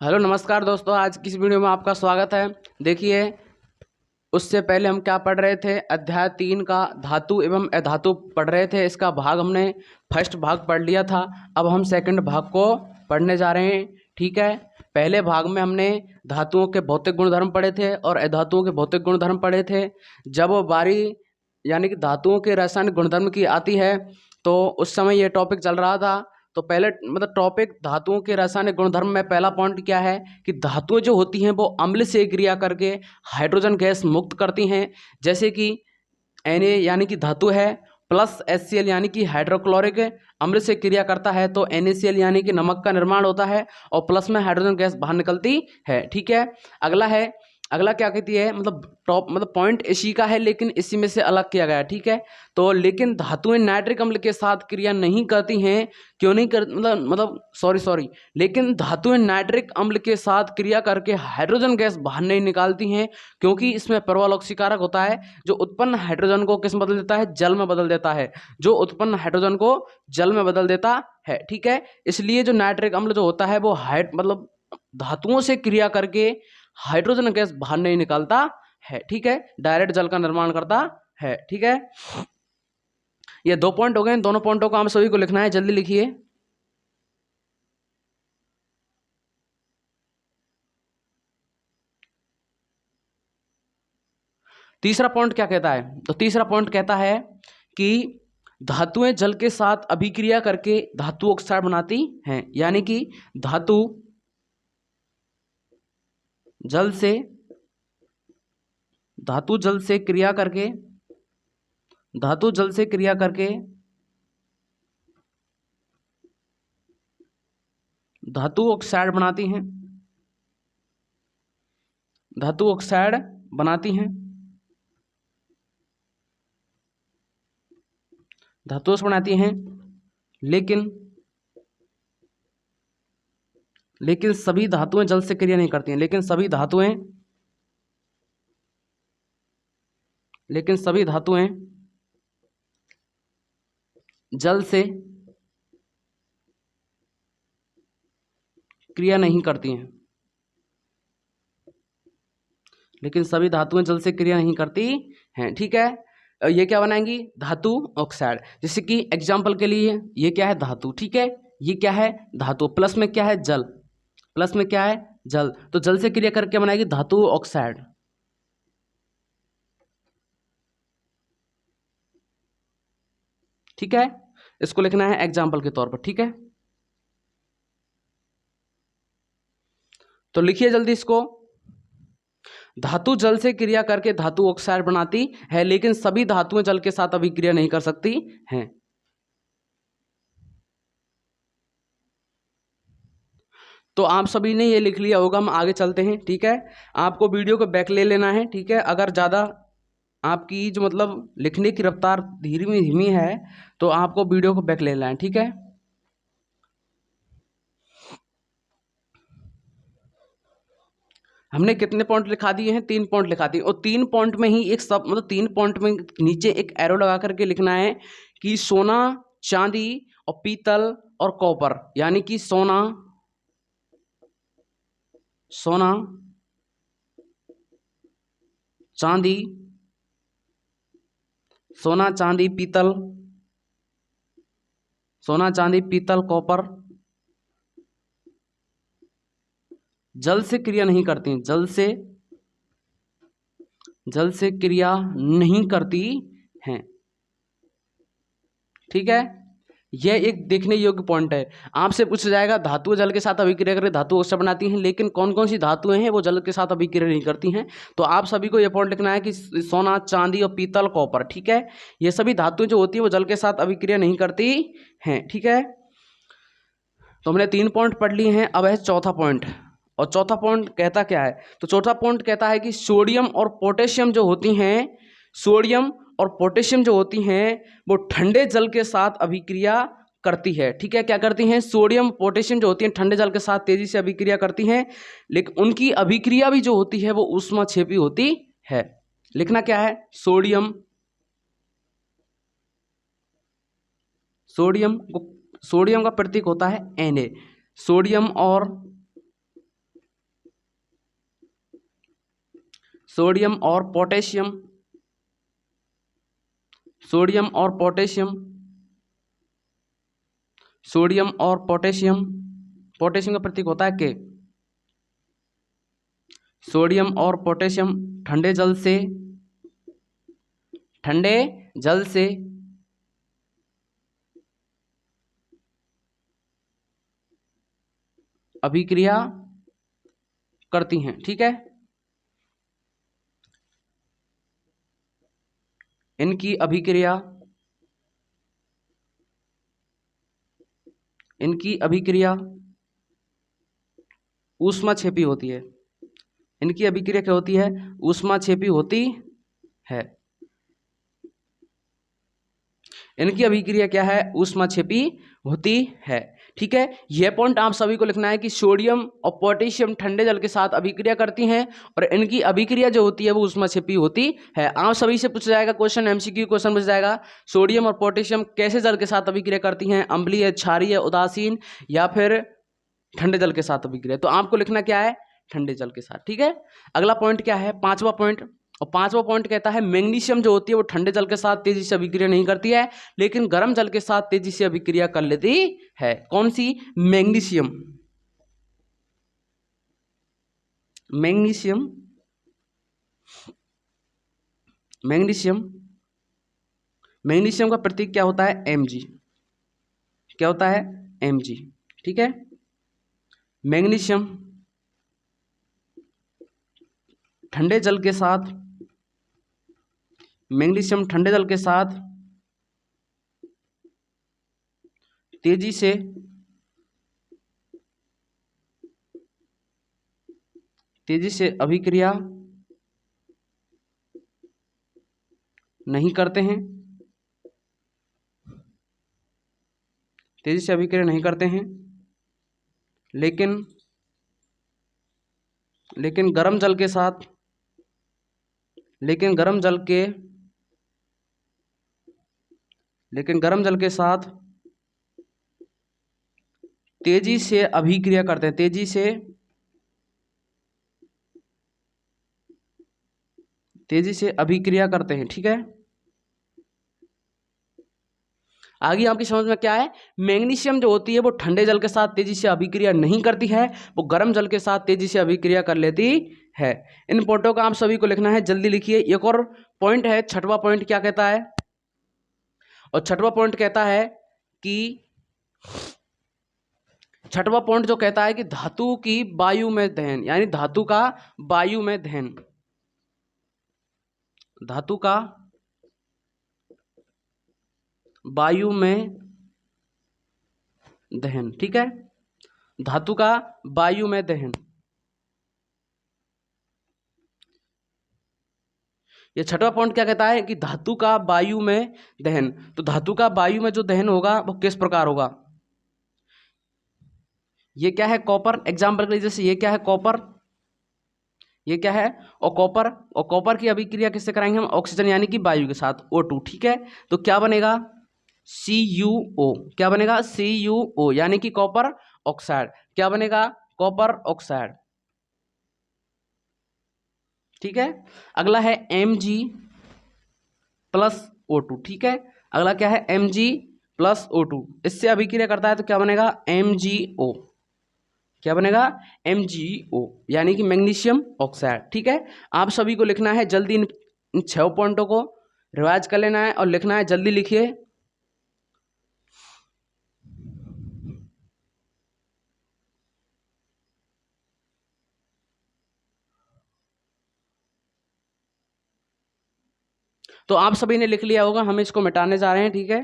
Hello नमस्कार दोस्तों, आज की इस वीडियो में आपका स्वागत है। देखिए, उससे पहले हम क्या पढ़ रहे थे, अध्याय 3 का धातु एवं अधातु पढ़ रहे थे। इसका भाग हमने फर्स्ट भाग पढ़ लिया था। अब हम सेकंड भाग को पढ़ने जा रहे हैं। ठीक है, पहले भाग में हमने धातुओं के भौतिक गुणधर्म पढ़े थे और अधातुओं के भौतिक गुणधर्म पढ़े थे। जब वो बारी यानी कि धातुओं के रासायनिक गुणधर्म की आती है तो उस समय ये टॉपिक चल रहा था। तो पहले टॉपिक धातुओं के रासायनिक गुणधर्म में पहला पॉइंट क्या है कि धातुएं जो होती हैं वो अम्ल से क्रिया करके हाइड्रोजन गैस मुक्त करती हैं। जैसे कि Na यानी कि धातु है, प्लस HCl यानी कि हाइड्रोक्लोरिक अम्ल से क्रिया करता है तो NaCl यानी कि नमक का निर्माण होता है और प्लस में हाइड्रोजन गैस बाहर निकलती है। ठीक है, अगला क्या कहती है, पॉइंट इसी का है लेकिन इसी में से अलग किया गया है। ठीक है, तो लेकिन धातुएं नाइट्रिक अम्ल के साथ क्रिया नहीं करती हैं। क्यों नहीं कर सॉरी लेकिन धातुएं नाइट्रिक अम्ल के साथ क्रिया करके हाइड्रोजन गैस बाहर नहीं निकालती हैं, क्योंकि इसमें परवलॉक्सीकारक होता है जो उत्पन्न हाइड्रोजन को किस में बदल देता है, जल में बदल देता है, जो उत्पन्न हाइड्रोजन को जल में बदल देता है। ठीक है, इसलिए जो नाइट्रिक अम्ल जो होता है वो धातुओं से क्रिया करके हाइड्रोजन गैस बाहर नहीं निकालता है। ठीक है, डायरेक्ट जल का निर्माण करता है। ठीक है, ये 2 पॉइंट हो गए। इन दोनों पॉइंटों को हम सभी को लिखना है, जल्दी लिखिए। तीसरा पॉइंट क्या कहता है, तो तीसरा पॉइंट कहता है कि धातुएं जल के साथ अभिक्रिया करके धातु ऑक्साइड बनाती हैं। यानी कि धातु जल से क्रिया करके धातु ऑक्साइड बनाती हैं, धातु ऑक्साइड बनाती हैं, धातु से बनाती हैं। लेकिन सभी धातुएं जल से क्रिया नहीं करती हैं। लेकिन सभी धातुएं जल से क्रिया नहीं करती हैं। लेकिन सभी धातुएं जल से क्रिया नहीं करती हैं। ठीक है, ये क्या बनाएंगी, धातु ऑक्साइड। जैसे कि एग्जाम्पल के लिए ये क्या है, धातु। ठीक है, ये क्या है, धातु, प्लस में क्या है, जल, प्लस में क्या है, जल, तो जल से क्रिया करके बनाएगी धातु ऑक्साइड। ठीक है, इसको लिखना है एग्जाम्पल के तौर पर। ठीक है, तो लिखिए जल्दी इसको। धातु जल से क्रिया करके धातु ऑक्साइड बनाती है, लेकिन सभी धातुएं जल के साथ अभिक्रिया नहीं कर सकती हैं। तो आप सभी ने ये लिख लिया होगा, हम आगे चलते हैं। ठीक है, आपको वीडियो को बैक ले लेना है। ठीक है, अगर ज़्यादा आपकी जो लिखने की रफ्तार धीमी है तो आपको वीडियो को बैक ले लेना है। ठीक है, हमने कितने पॉइंट लिखा दिए हैं, 3 पॉइंट लिखा दिए, और 3 पॉइंट में ही एक 3 पॉइंट में नीचे एक एरो लगा करके लिखना है कि सोना, चांदी और पीतल और कॉपर। यानी कि सोना, चांदी, पीतल, कॉपर जल से क्रिया नहीं करती, जल से क्रिया नहीं करती हैं। ठीक है, यह एक देखने योग्य पॉइंट है। आपसे पूछा जाएगा धातु जल के साथ अभिक्रिया करके धातु ऑक्साइड बनाती हैं, लेकिन कौन कौन सी धातुएं हैं वो जल के साथ अभिक्रिया नहीं करती हैं। तो आप सभी को यह पॉइंट लिखना है कि सोना, चांदी और पीतल, कॉपर। ठीक है, ये सभी धातुएं जो होती है वो जल के साथ अभिक्रिया नहीं करती हैं। ठीक है, तो हमने 3 पॉइंट पढ़ लिए हैं। अब है चौथा पॉइंट, और चौथा पॉइंट कहता क्या है, तो चौथा पॉइंट कहता है कि सोडियम और पोटेशियम जो होती हैं वो ठंडे जल के साथ अभिक्रिया करती है। ठीक है, क्या करती हैं, सोडियम पोटेशियम जो होती हैं ठंडे जल के साथ तेजी से अभिक्रिया करती हैं, लेकिन उनकी अभिक्रिया भी जो होती है वो ऊष्माक्षेपी होती है। लिखना क्या है, सोडियम का प्रतीक होता है Na। सोडियम और सोडियम और पोटेशियम, सोडियम और पोटेशियम, सोडियम और पोटेशियम, पोटेशियम का प्रतीक होता है के। सोडियम और पोटेशियम ठंडे जल से, ठंडे जल से अभिक्रिया करती हैं, ठीक है। इनकी अभिक्रिया, इनकी अभिक्रिया ऊष्माक्षेपी होती है। इनकी अभिक्रिया क्या होती है? ऊष्माक्षेपी होती है। इनकी अभिक्रिया क्या है? ऊष्माक्षेपी होती है, ठीक है। यह पॉइंट आप सभी को लिखना है कि सोडियम और पोटेशियम ठंडे जल के साथ अभिक्रिया करती हैं और इनकी अभिक्रिया जो होती है वो ऊष्माक्षेपी होती है। आप सभी से पूछा जाएगा क्वेश्चन, एमसीक्यू क्वेश्चन पूछा जाएगा, सोडियम और पोटेशियम कैसे जल के साथ अभिक्रिया करती हैं? अम्लीय, क्षारीय, उदासीन या फिर ठंडे जल के साथ अभिक्रिया? तो आपको लिखना क्या है? ठंडे जल के साथ, ठीक है। अगला पॉइंट क्या है? पांचवा पॉइंट। और पांचवा पॉइंट कहता है मैग्नीशियम जो होती है वो ठंडे जल के साथ तेजी से अभिक्रिया नहीं करती है, लेकिन गर्म जल के साथ तेजी से अभिक्रिया कर लेती है। कौन सी? मैग्नीशियम। मैग्नीशियम, मैग्नीशियम, मैग्नीशियम का प्रतीक क्या होता है? Mg। क्या होता है? Mg, ठीक है। मैग्नीशियम ठंडे जल के साथ, मैग्नीशियम ठंडे जल के साथ तेजी से अभिक्रिया नहीं करते हैं, तेजी से अभिक्रिया नहीं करते हैं, लेकिन गर्म जल के साथ, लेकिन गर्म जल के साथ तेजी से अभिक्रिया करते हैं, तेजी से अभिक्रिया करते हैं, ठीक है। आगे आपकी समझ में क्या है? मैग्नीशियम जो होती है वो ठंडे जल के साथ तेजी से अभिक्रिया नहीं करती है, वो गर्म जल के साथ तेजी से अभिक्रिया कर लेती है। इन पॉइंटों का आप सभी को लिखना है, जल्दी लिखिए। एक और पॉइंट है, छठवां पॉइंट क्या कहता है? और छठवां पॉइंट कहता है कि, छठवां पॉइंट जो कहता है कि धातु की वायु में दहन, यानी धातु का वायु में दहन, धातु का वायु में दहन, ठीक है। धातु का वायु में दहन, ये छठवां पॉइंट क्या कहता है कि धातु का वायु में दहन। तो धातु का वायु में जो दहन होगा वो किस प्रकार होगा? ये क्या है? कॉपर। एग्जाम्पल के लिए जैसे ये क्या है? कॉपर। ये क्या है? और कॉपर की अभिक्रिया किससे कराएंगे हम? ऑक्सीजन यानी कि वायु के साथ, O2, ठीक है। तो क्या बनेगा? CuO। क्या बनेगा? CuO यानी कि कॉपर ऑक्साइड। क्या बनेगा? कॉपर ऑक्साइड, ठीक है। अगला है Mg+O2, ठीक है। अगला क्या है? Mg+O2, इससे अभिक्रिया करता है तो क्या बनेगा? MgO। क्या बनेगा? MgO यानी कि मैग्नीशियम ऑक्साइड, ठीक है। आप सभी को लिखना है जल्दी, इन 6 पॉइंटों को रिवाइज कर लेना है और लिखना है, जल्दी लिखिए। तो आप सभी ने लिख लिया होगा, हम इसको मिटाने जा रहे हैं, ठीक है।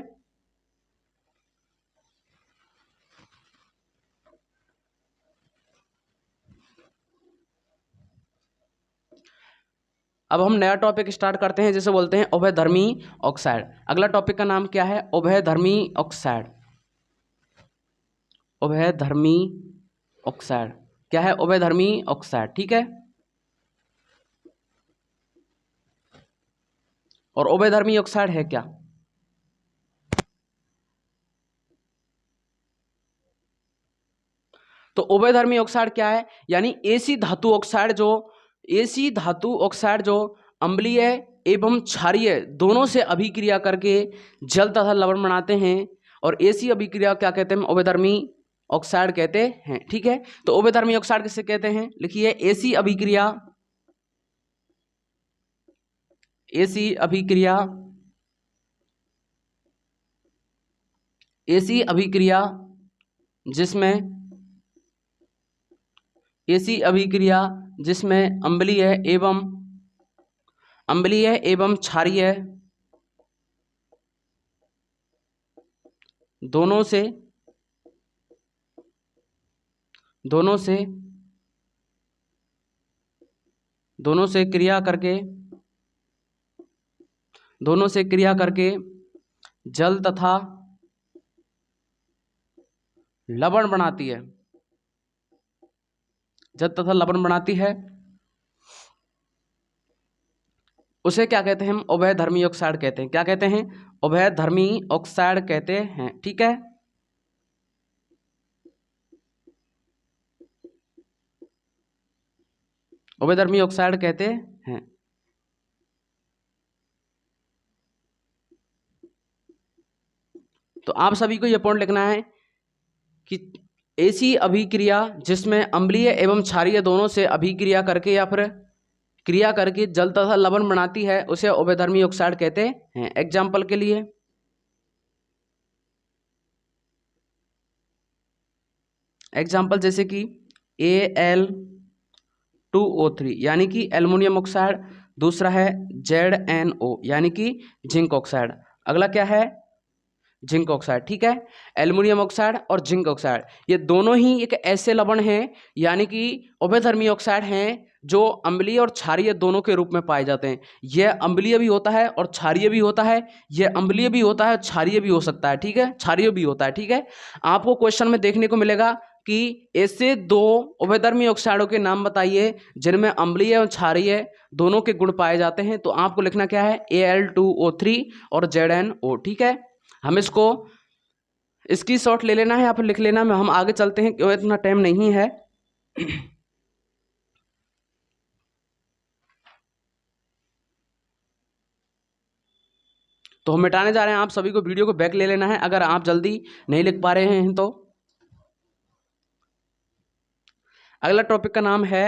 अब हम नया टॉपिक स्टार्ट करते हैं, जिसे बोलते हैं उभयधर्मी ऑक्साइड। अगला टॉपिक का नाम क्या है? उभयधर्मी ऑक्साइड। उभयधर्मी ऑक्साइड क्या है? उभयधर्मी ऑक्साइड, ठीक है। और उभयधर्मी ऑक्साइड है क्या? तो उभयधर्मी ऑक्साइड क्या है? यानी ऐसी धातु ऑक्साइड जो ऐसी धातु ऑक्साइड जो अम्लीय एवं क्षारीय दोनों से अभिक्रिया करके जल तथा लवण बनाते हैं, और ऐसी अभिक्रिया क्या कहते हैं? अवधर्मी ऑक्साइड कहते हैं। ठीक है, तो अवधर्मी ऑक्साइड किसे कहते हैं? लिखिए, ऐसी अभिक्रिया, ऐसी अभिक्रिया, ऐसी अभिक्रिया जिसमें, ऐसी अभिक्रिया जिसमें अम्लीय एवं क्षारीय दोनों से क्रिया करके जल तथा लवण बनाती है, जल तथा लवण बनाती है, उसे क्या कहते हैं? हम उभयधर्मी ऑक्साइड कहते हैं। क्या कहते हैं? उभयधर्मी ऑक्साइड कहते हैं। ठीक है, उभयधर्मी ऑक्साइड कहते हैं। तो आप सभी को यह पॉइंट लिखना है कि ऐसी अभिक्रिया जिसमें अम्लीय एवं क्षारीय दोनों से अभिक्रिया करके या फिर क्रिया करके जल तथा लवण बनाती है, उसे उभयधर्मी ऑक्साइड कहते हैं। एग्जाम्पल के लिए, एग्जाम्पल जैसे कि Al2O3 यानी कि एल्युमिनियम ऑक्साइड, दूसरा है ZnO यानी कि जिंक ऑक्साइड, अगला क्या है? Zinc oxide. ठीक है, एल्युमिनियम ऑक्साइड और जिंक ऑक्साइड ये दोनों ही एक ऐसे लवण हैं यानी कि उभयधर्मी ऑक्साइड हैं जो अम्लीय और क्षारीय दोनों के रूप में पाए जाते हैं। यह अम्लीय भी होता है और क्षारीय भी होता है, यह अम्लीय भी होता है और क्षारीय भी हो सकता है। ठीक है, क्षारीय भी होता है। ठीक है, आपको क्वेश्चन में देखने को मिलेगा कि ऐसे दो उभयधर्मी ऑक्साइडों के नाम बताइए जिनमें अम्लीय और क्षारीय दोनों के गुण पाए जाते हैं। तो आपको लिखना क्या है? Al2O3 और ZnO। ठीक है, हम इसको इसकी शॉट ले लेना है या फिर लिख लेना है, हम आगे चलते हैं क्यों इतना टाइम नहीं है। तो हम मिटाने जा रहे हैं, आप सभी को वीडियो को बैक ले लेना है अगर आप जल्दी नहीं लिख पा रहे हैं। तो अगला टॉपिक का नाम है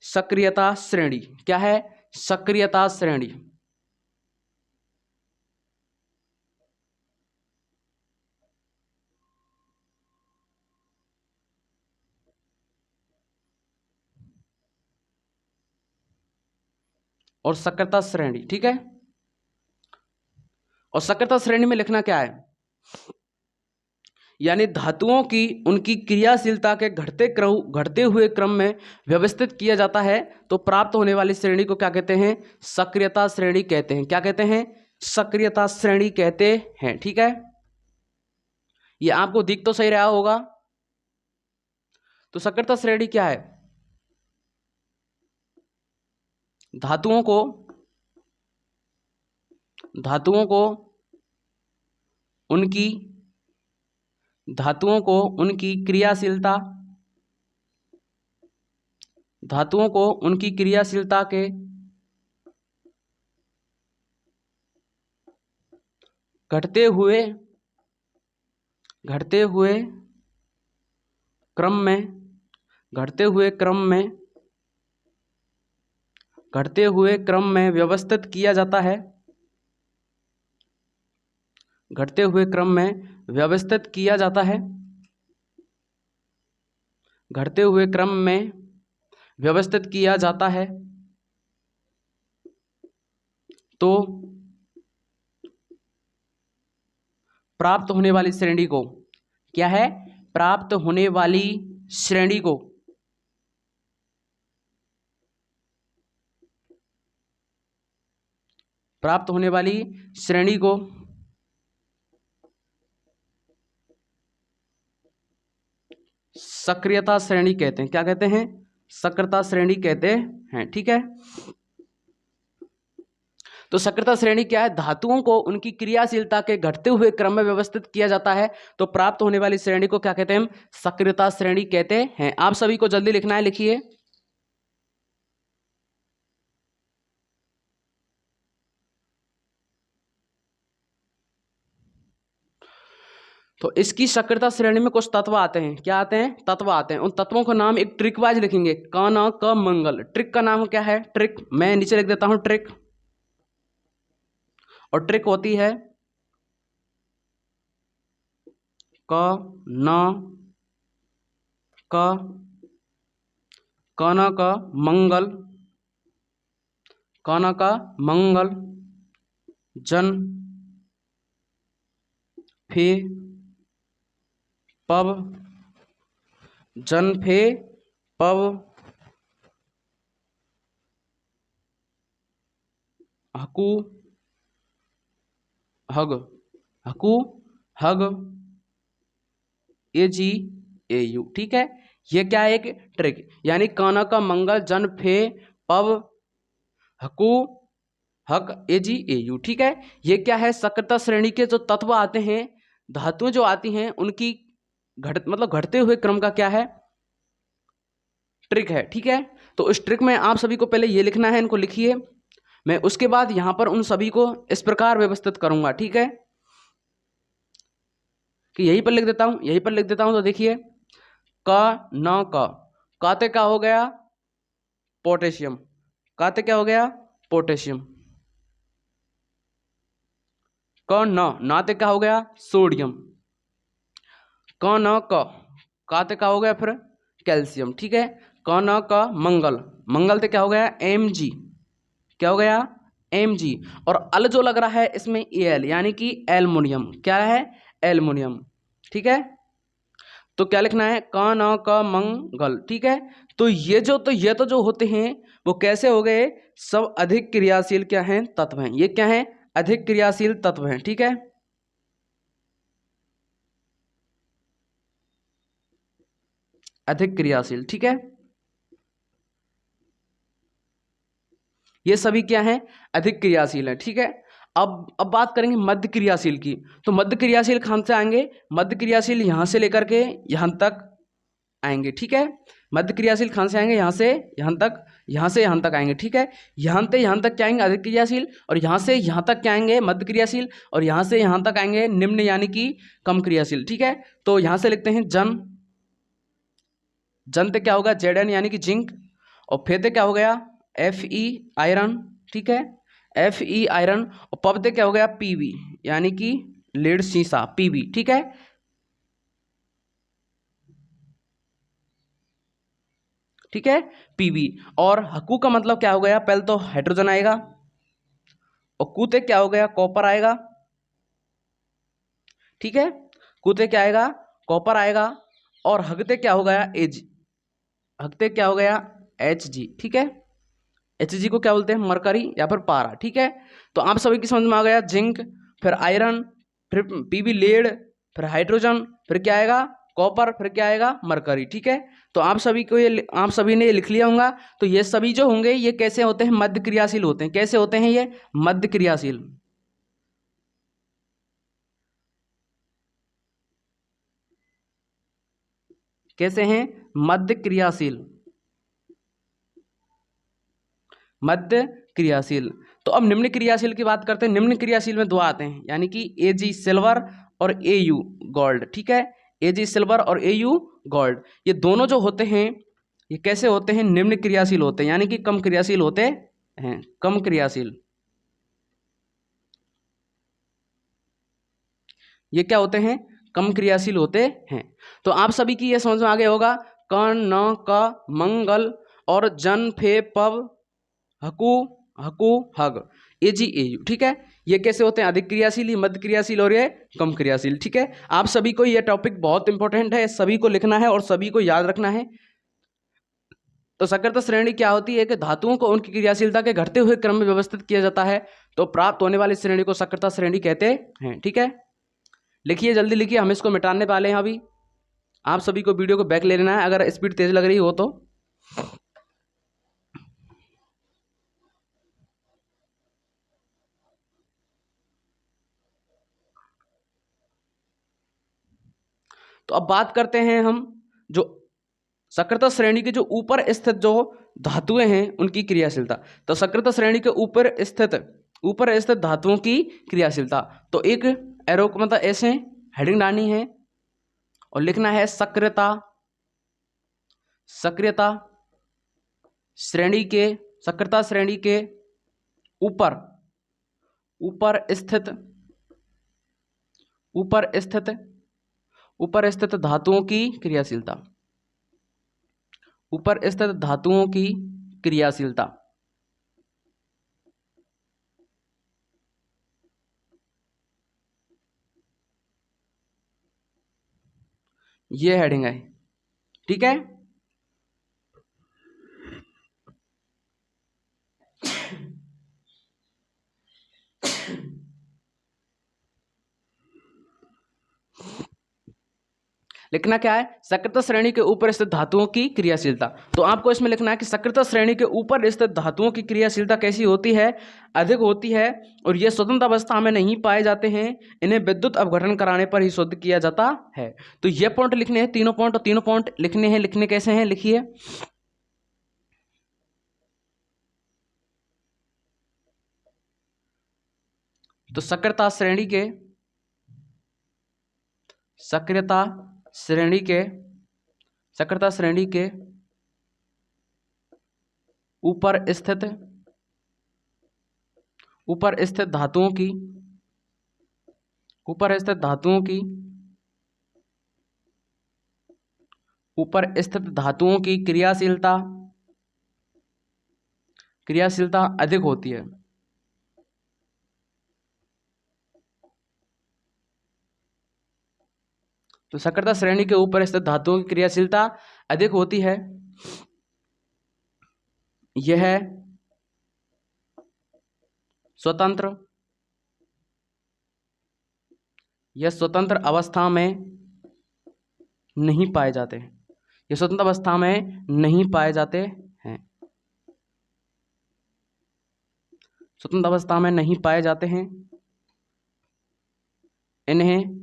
सक्रियता श्रेणी। क्या है? सक्रियता श्रेणी। और सक्रियता श्रेणी। ठीक है, और सक्रियता श्रेणी में लिखना क्या है? यानी धातुओं की उनकी क्रियाशीलता के घटते हुए क्रम में व्यवस्थित किया जाता है, तो प्राप्त होने वाली श्रेणी को क्या कहते हैं? सक्रियता श्रेणी कहते हैं। क्या कहते हैं? सक्रियता श्रेणी कहते हैं। ठीक है, ये आपको दिख तो सही रहा होगा। तो सक्रियता श्रेणी क्या है? धातुओं को उनकी क्रियाशीलता के घटते हुए क्रम में व्यवस्थित किया जाता है, घटते हुए क्रम में व्यवस्थित किया जाता है, घटते हुए क्रम में व्यवस्थित किया जाता है। तो प्राप्त होने वाली श्रेणी को क्या है? प्राप्त होने वाली श्रेणी को सक्रियता श्रेणी कहते हैं। क्या कहते हैं? सक्रियता श्रेणी कहते हैं। ठीक है, तो सक्रियता श्रेणी क्या है? धातुओं को उनकी क्रियाशीलता के घटते हुए क्रम में व्यवस्थित किया जाता है, तो प्राप्त होने वाली श्रेणी को क्या कहते हैं? सक्रियता श्रेणी कहते हैं। आप सभी को जल्दी लिखना है, लिखिए। तो इसकी सक्रियता श्रेणी में कुछ तत्व आते हैं। क्या आते हैं? तत्व आते हैं। उन तत्वों का नाम एक ट्रिक वाइज लिखेंगे। क न क मंगल। ट्रिक का नाम क्या है? ट्रिक। मैं नीचे लिख देता हूं ट्रिक। और ट्रिक होती है क न क मंगल, क न क मंगल, जन फे पव, जन फे पव, हकु हग, हकु हग, ए जी ए यू। ठीक है, ये क्या है? एक ट्रिक। यानी काना का मंगल, जन फे पव, हकु हक, ए जी ए यू। ठीक है, ये क्या है? सक्रियता श्रेणी के जो तत्व आते हैं, धातुएं जो आती हैं, उनकी घटते हुए क्रम का क्या है? ट्रिक है। ठीक है, तो इस ट्रिक में आप सभी को पहले ये लिखना है, इनको लिखिए। मैं उसके बाद यहां पर उन सभी को इस प्रकार व्यवस्थित करूंगा। ठीक है, कि यहीं पर लिख देता हूं, यहीं पर लिख देता हूं। तो देखिए, क न क, काते क्या हो गया? पोटेशियम। काते क्या हो गया? पोटेशियम। क न, नाते क्या हो गया? सोडियम। क न क, काते क्या हो गया? फिर कैल्शियम। ठीक है, क न क मंगल, मंगल ते क्या हो गया? Mg। क्या हो गया? Mg। और अल जो लग रहा है इसमें Al, यानी कि एल्युमिनियम। क्या है? एल्युमिनियम। ठीक है, तो क्या लिखना है? क न क मंगल। ठीक है, तो ये तो जो होते हैं वो कैसे हो गए? सब अधिक क्रियाशील क्या हैं? तत्व हैं। ये क्या हैं? अधिक क्रियाशील तत्व हैं। ठीक है, अधिक क्रियाशील। ठीक है, ये सभी क्या हैं? अधिक क्रियाशील हैं। ठीक है, अब बात करेंगे मध्य क्रियाशील की। तो मध्य क्रियाशील कहां से आएंगे? मध्य क्रियाशील यहां से लेकर के यहां तक आएंगे। ठीक है, मध्य क्रियाशील कहां से आएंगे? यहां से यहां तक, यहां से यहां तक आएंगे। ठीक है, यहां से यहां तक क्या आएंगे? अधिक क्रियाशील। और यहां से यहां तक क्या आएंगे? मध्य क्रियाशील। और यहां से यहां तक आएंगे निम्न, यानी कि कम क्रियाशील। ठीक है, तो यहां से लिखते हैं जन, जन ते क्या होगा? Zn, यानी कि जिंक। और फेते क्या हो गया? Fe iron. ठीक है, Fe आयरन। और पवते क्या हो गया? Pb, यानी कि लेड सीसा, Pb। ठीक है, ठीक है, Pb। और हकू का मतलब क्या हो गया? पहले तो हाइड्रोजन आएगा, और कूते क्या हो गया? कॉपर आएगा। ठीक है, कूते क्या आएगा? कॉपर आएगा। और हगते क्या हो गया? एज, हगते क्या हो गया? Hg। ठीक है, Hg को क्या बोलते हैं? मरकरी या फिर पारा। ठीक है, तो आप सभी की समझ में आ गया। जिंक, फिर आयरन, फिर Pb लेड, फिर हाइड्रोजन, फिर क्या आएगा? कॉपर, फिर क्या आएगा? मरकरी। ठीक है, तो आप सभी ने ये लिख लिया होगा। तो ये सभी जो होंगे ये कैसे होते हैं? मध्य क्रियाशील होते हैं। कैसे होते हैं ये? मध्य क्रियाशील। कैसे हैं? मध्य क्रियाशील, मध्य क्रियाशील। तो अब निम्न क्रियाशील की बात करते हैं। निम्न क्रियाशील में दो आते हैं, यानी कि Ag सिल्वर और Au गोल्ड। ठीक है, Ag सिल्वर और Au गोल्ड, ये दोनों जो होते हैं ये कैसे होते हैं? निम्न क्रियाशील होते हैं, यानी कि कम क्रियाशील होते हैं। कम क्रियाशील, ये क्या होते हैं? कम क्रियाशील होते हैं। तो आप सभी की ये समझ में आ गया होगा। क न क मंगल और जन फे पव, हकु हकु हग, Ag Au। ठीक है, ये कैसे होते हैं? अधिक क्रियाशील, मध्य क्रियाशील और ये कम क्रियाशील। ठीक है, आप सभी को ये टॉपिक बहुत इंपॉर्टेंट है, सभी को लिखना है और सभी को याद रखना है। तो सक्रियता श्रेणी क्या होती है? कि धातुओं को उनकी क्रियाशीलता के घटते हुए क्रम में व्यवस्थित किया जाता है, तो प्राप्त होने वाली श्रेणी को सक्रियता श्रेणी कहते हैं। ठीक है, लिखिए, जल्दी लिखिए, हम इसको मिटाने वाले हैं अभी। आप सभी को वीडियो को बैक ले लेना है अगर स्पीड तेज लग रही हो तो। तो अब बात करते हैं हम जो सक्रियता श्रेणी के जो ऊपर स्थित जो धातुएं हैं उनकी क्रियाशीलता। तो सक्रियता श्रेणी के ऊपर स्थित धातुओं की क्रियाशीलता, तो एक एरो मतलब ऐसे हेडिंग डालनी है और लिखना है सक्रियता, सक्रियता श्रेणी के, सक्रियता श्रेणी के ऊपर, ऊपर स्थित, ऊपर स्थित, ऊपर स्थित धातुओं की क्रियाशीलता, ऊपर स्थित धातुओं की क्रियाशीलता। ये हेडिंग है, ठीक है। लिखना क्या है, सक्रियता श्रेणी के ऊपर स्थित धातुओं की क्रियाशीलता। तो आपको इसमें लिखना है कि सक्रियता श्रेणी के ऊपर स्थित धातुओं की क्रियाशीलता कैसी होती है, अधिक होती है, और ये स्वतंत्र अवस्था में नहीं पाए जाते हैं, इन्हें विद्युत अपघटन कराने पर ही शुद्ध किया जाता है। तो ये पॉइंट लिखने हैं, तीनों पॉइंट, और तीनों पॉइंट लिखने हैं। लिखने कैसे हैं, लिखिए। तो सक्रियता श्रेणी के, सक्रियता श्रेणी के, सक्रियता श्रेणी के ऊपर स्थित, ऊपर स्थित धातुओं की, ऊपर स्थित धातुओं की, ऊपर स्थित धातुओं की क्रियाशीलता, क्रियाशीलता अधिक होती है। तो सक्रियता श्रेणी के ऊपर स्थित धातुओं की क्रियाशीलता अधिक होती है। यह स्वतंत्र, यह स्वतंत्र अवस्था में नहीं पाए जाते हैं, ये स्वतंत्र अवस्था में नहीं पाए जाते हैं, स्वतंत्र अवस्था में नहीं पाए जाते हैं। इन्हें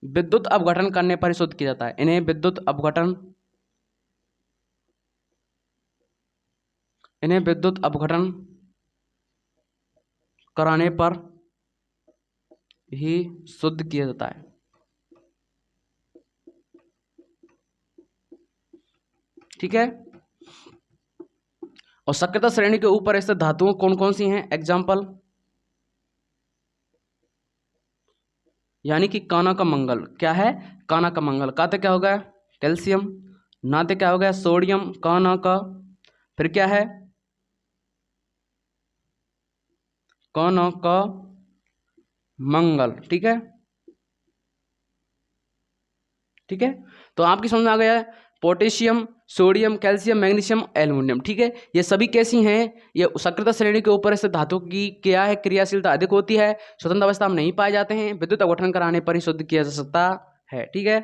विद्युत अपघटन करने पर शुद्ध किया जाता है, इन्हें विद्युत अपघटन, इन्हें विद्युत अपघटन कराने पर ही शुद्ध किया जाता है। ठीक है। और सक्रियता श्रेणी के ऊपर स्थित धातुओं कौन कौन सी हैं, एग्जाम्पल, यानी कि काना का मंगल, क्या है, काना का मंगल, काते क्या हो गया, कैल्शियम, नाते क्या हो गया, सोडियम, काना का, फिर क्या है, काना का मंगल। ठीक है, ठीक है। तो आपकी समझ में आ गया है, potassium, sodium, calcium, magnesium, aluminium. ठीक है, ये सभी कैसी हैं, ये सक्रियता श्रेणी के ऊपर स्थित धातु की क्या है, क्रियाशीलता अधिक होती है, स्वतंत्र अवस्था में नहीं पाए जाते हैं, विद्युत अपघटन कराने पर ही शुद्ध किया जा सकता है। ठीक है,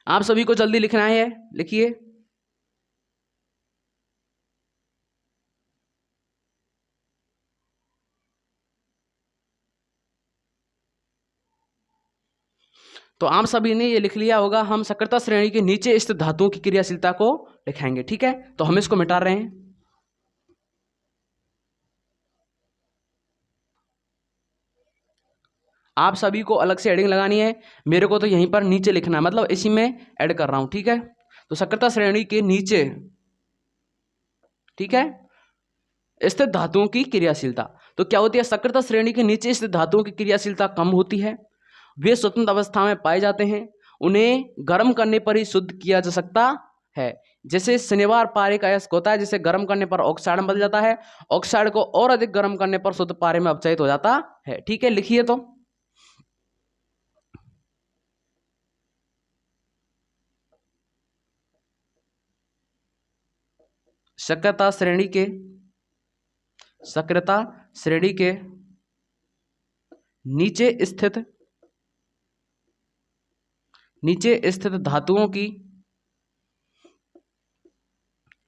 आप सभी को जल्दी लिखना है, लिखिए। तो आप सभी ने ये लिख लिया होगा, हम सक्रियता श्रेणी के नीचे स्थित धातुओं की क्रियाशीलता को लिखेंगे। ठीक है, तो हम इसको मिटा रहे हैं। आप सभी को अलग से हेडिंग लगानी है, मेरे को तो यहीं पर नीचे लिखना है, मतलब इसी में ऐड कर रहा हूं। ठीक है, तो सक्रियता श्रेणी के नीचे, ठीक है, स्थित धातुओं की क्रियाशीलता, तो क्या होती है, सक्रियता श्रेणी के नीचे स्थित धातुओं की क्रियाशीलता कम होती है, वे स्वतंत्र अवस्था में पाए जाते हैं, उन्हें गर्म करने पर ही शुद्ध किया जा सकता है। जैसे शनिवार पारे का अयस्क होता है, जिसे गर्म करने पर ऑक्साइड में बदल जाता है, ऑक्साइड को और अधिक गर्म करने पर शुद्ध पारे में अपचयित हो जाता है। ठीक है, लिखिए। तो सक्रियता श्रेणी के, सक्रियता श्रेणी के नीचे स्थित, नीचे स्थित धातुओं की,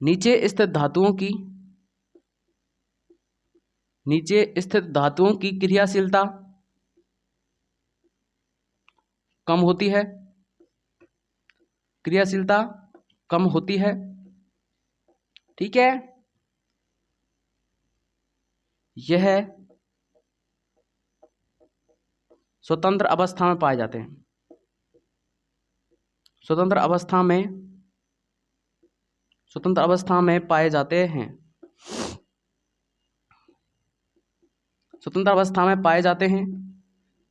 नीचे स्थित धातुओं की, नीचे स्थित धातुओं की क्रियाशीलता कम होती है, क्रियाशीलता कम होती है। ठीक है, यह स्वतंत्र अवस्था में पाए जाते हैं। स्वतंत्र अवस्था में पाए जाते हैं। स्वतंत्र अवस्था में पाए जाते हैं।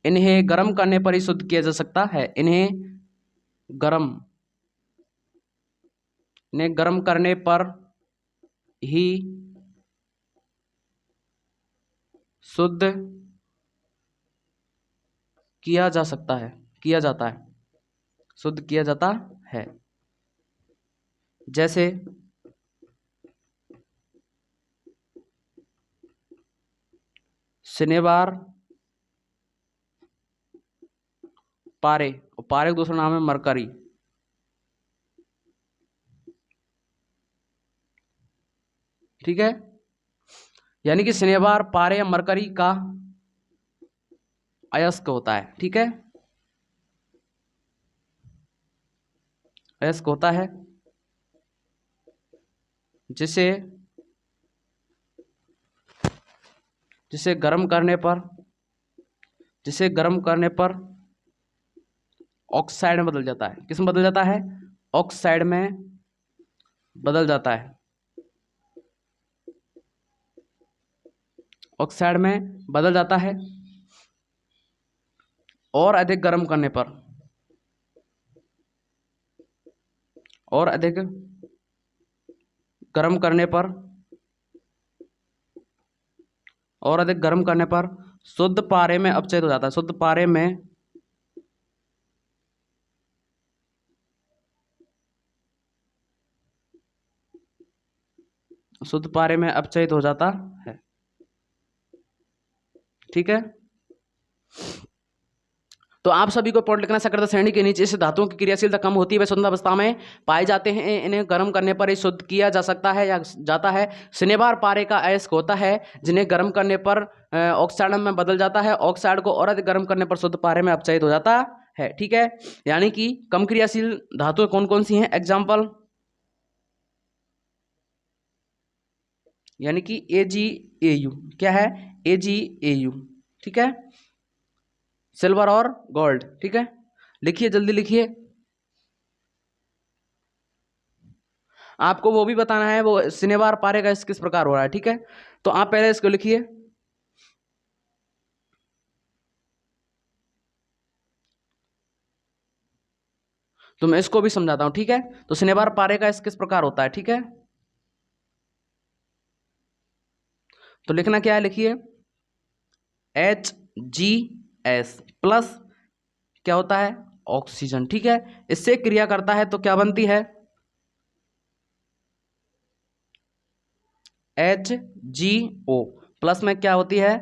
इन्हें गर्म करने पर ही शुद्ध किया जा सकता है। इन्हें गर्म करने पर ही शुद्ध किया जा सकता है, किया जाता है, शुद्ध किया जाता है। जैसे सिनेबार, पारे, और पारे का दूसरा नाम है मरकरी। ठीक है, यानी कि सिनेबार, पारे या मरकरी का अयस्क होता है। ठीक है, अयस्क होता है जिसे गर्म करने पर ऑक्साइड में बदल जाता है। किस में बदल जाता है? ऑक्साइड में बदल जाता है। ऑक्साइड में बदल जाता है। और अधिक गर्म करने पर, और अधिक गर्म करने पर शुद्ध पारे में अपचयित हो जाता है। शुद्ध पारे में अपचयित हो जाता है। ठीक है, तो आप सभी को पॉइंट लिखना, सकृत श्रेणी के नीचे से धातुओं की क्रियाशीलता कम होती है, वे स्वतंत्र अवस्था में पाए जाते हैं। इन्हें गर्म करने पर ही शुद्ध किया जा सकता है या जाता है। सिनेबार, पारे का अयस्क होता है जिन्हें गर्म करने पर ऑक्साइड में बदल जाता है। ऑक्साइड को और अधिक गर्म करने पर शुद्ध पारे में अपचयित हो जाता है। ठीक है, यानी कि कम क्रियाशील धातुएं कौन कौन सी हैं? एग्जाम्पल, यानी कि AgAu। क्या है? AgAu। ठीक है, सिल्वर और गोल्ड। ठीक है, लिखिए, जल्दी लिखिए। आपको वो भी बताना है, वो सिनेबार, पारे का किस प्रकार हो रहा है। ठीक है, तो आप पहले इसको लिखिए। तो मैं इसको भी समझाता हूं। ठीक है, तो सिनेबार, पारे का किस प्रकार होता है। ठीक है, तो लिखना क्या है? लिखिए, HgS प्लस क्या होता है? ऑक्सीजन। ठीक है, इससे क्रिया करता है तो क्या बनती है? HgO प्लस में क्या होती है?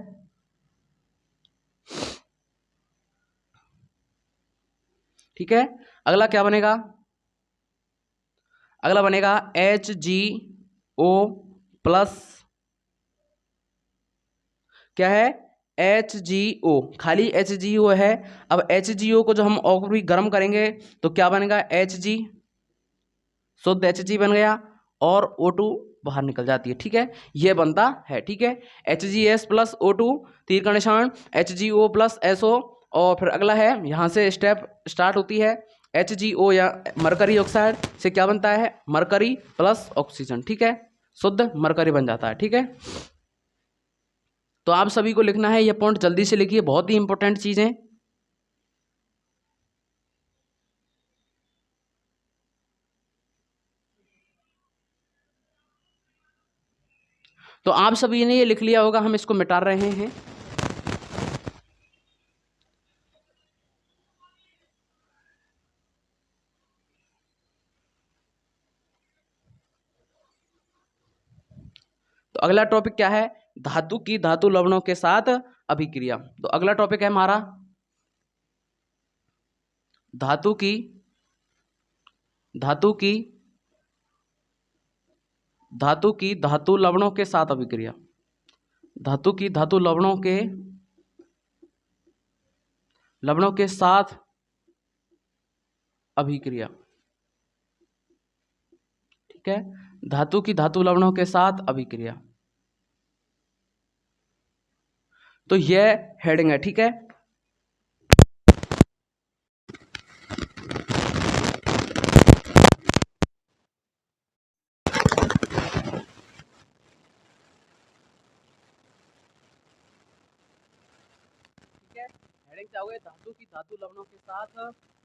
ठीक है, अगला क्या बनेगा? अगला बनेगा HgO प्लस क्या है? HgO, खाली HgO है। अब HgO को जो हम और भी गर्म करेंगे तो क्या बनेगा? Hg, शुद्ध Hg बन गया और O2 बाहर निकल जाती है। ठीक है, ये बनता है। ठीक है, HgS प्लस O2, तीर का निशान, HgO प्लस SO, और फिर अगला है, यहां से स्टेप स्टार्ट होती है। HgO या मरकरी ऑक्साइड से क्या बनता है? Mercury plus oxygen. ठीक है, शुद्ध मरकरी बन जाता है। ठीक है, तो आप सभी को लिखना है, ये पॉइंट जल्दी से लिखिए, बहुत ही इंपॉर्टेंट चीजें। तो आप सभी ने ये लिख लिया होगा, हम इसको मिटा रहे हैं। तो अगला टॉपिक क्या है? धातु की धातु लवणों के साथ अभिक्रिया। तो अगला टॉपिक है हमारा धातु की धातु लवणों के साथ अभिक्रिया। धातु की धातु लवणों के साथ अभिक्रिया। ठीक है, धातु की धातु लवणों के साथ अभिक्रिया, तो यह हेडिंग है। ठीक है, चाहोगे धातु की धातु लवणों के साथ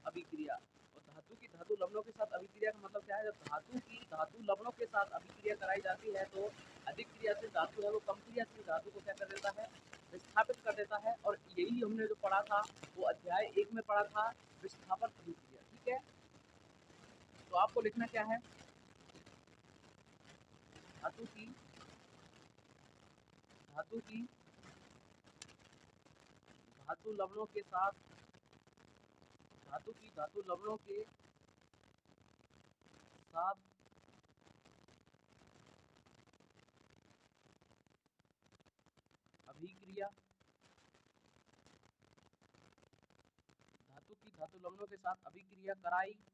अभिक्रिया। और धातु की धातु लवणों के साथ अभिक्रिया का मतलब क्या है, जब धातु की धातु लवणों के साथ अभिक्रिया कराई जाती है तो अधिक क्रियाशील धातु है वो कम क्रियाशील धातु को क्या कर देता है, विस्थापित कर देता है। और यही हमने जो पढ़ा था वो अध्याय 1 में पढ़ा था, विस्थापन अभिक्रिया। ठीक है, तो आपको लिखना क्या है, धातु की धातु लवणों के साथ धातु की धातु लवणों के साथ अभिक्रिया, धातु की धातु लवणों के साथ अभिक्रिया कराई जाती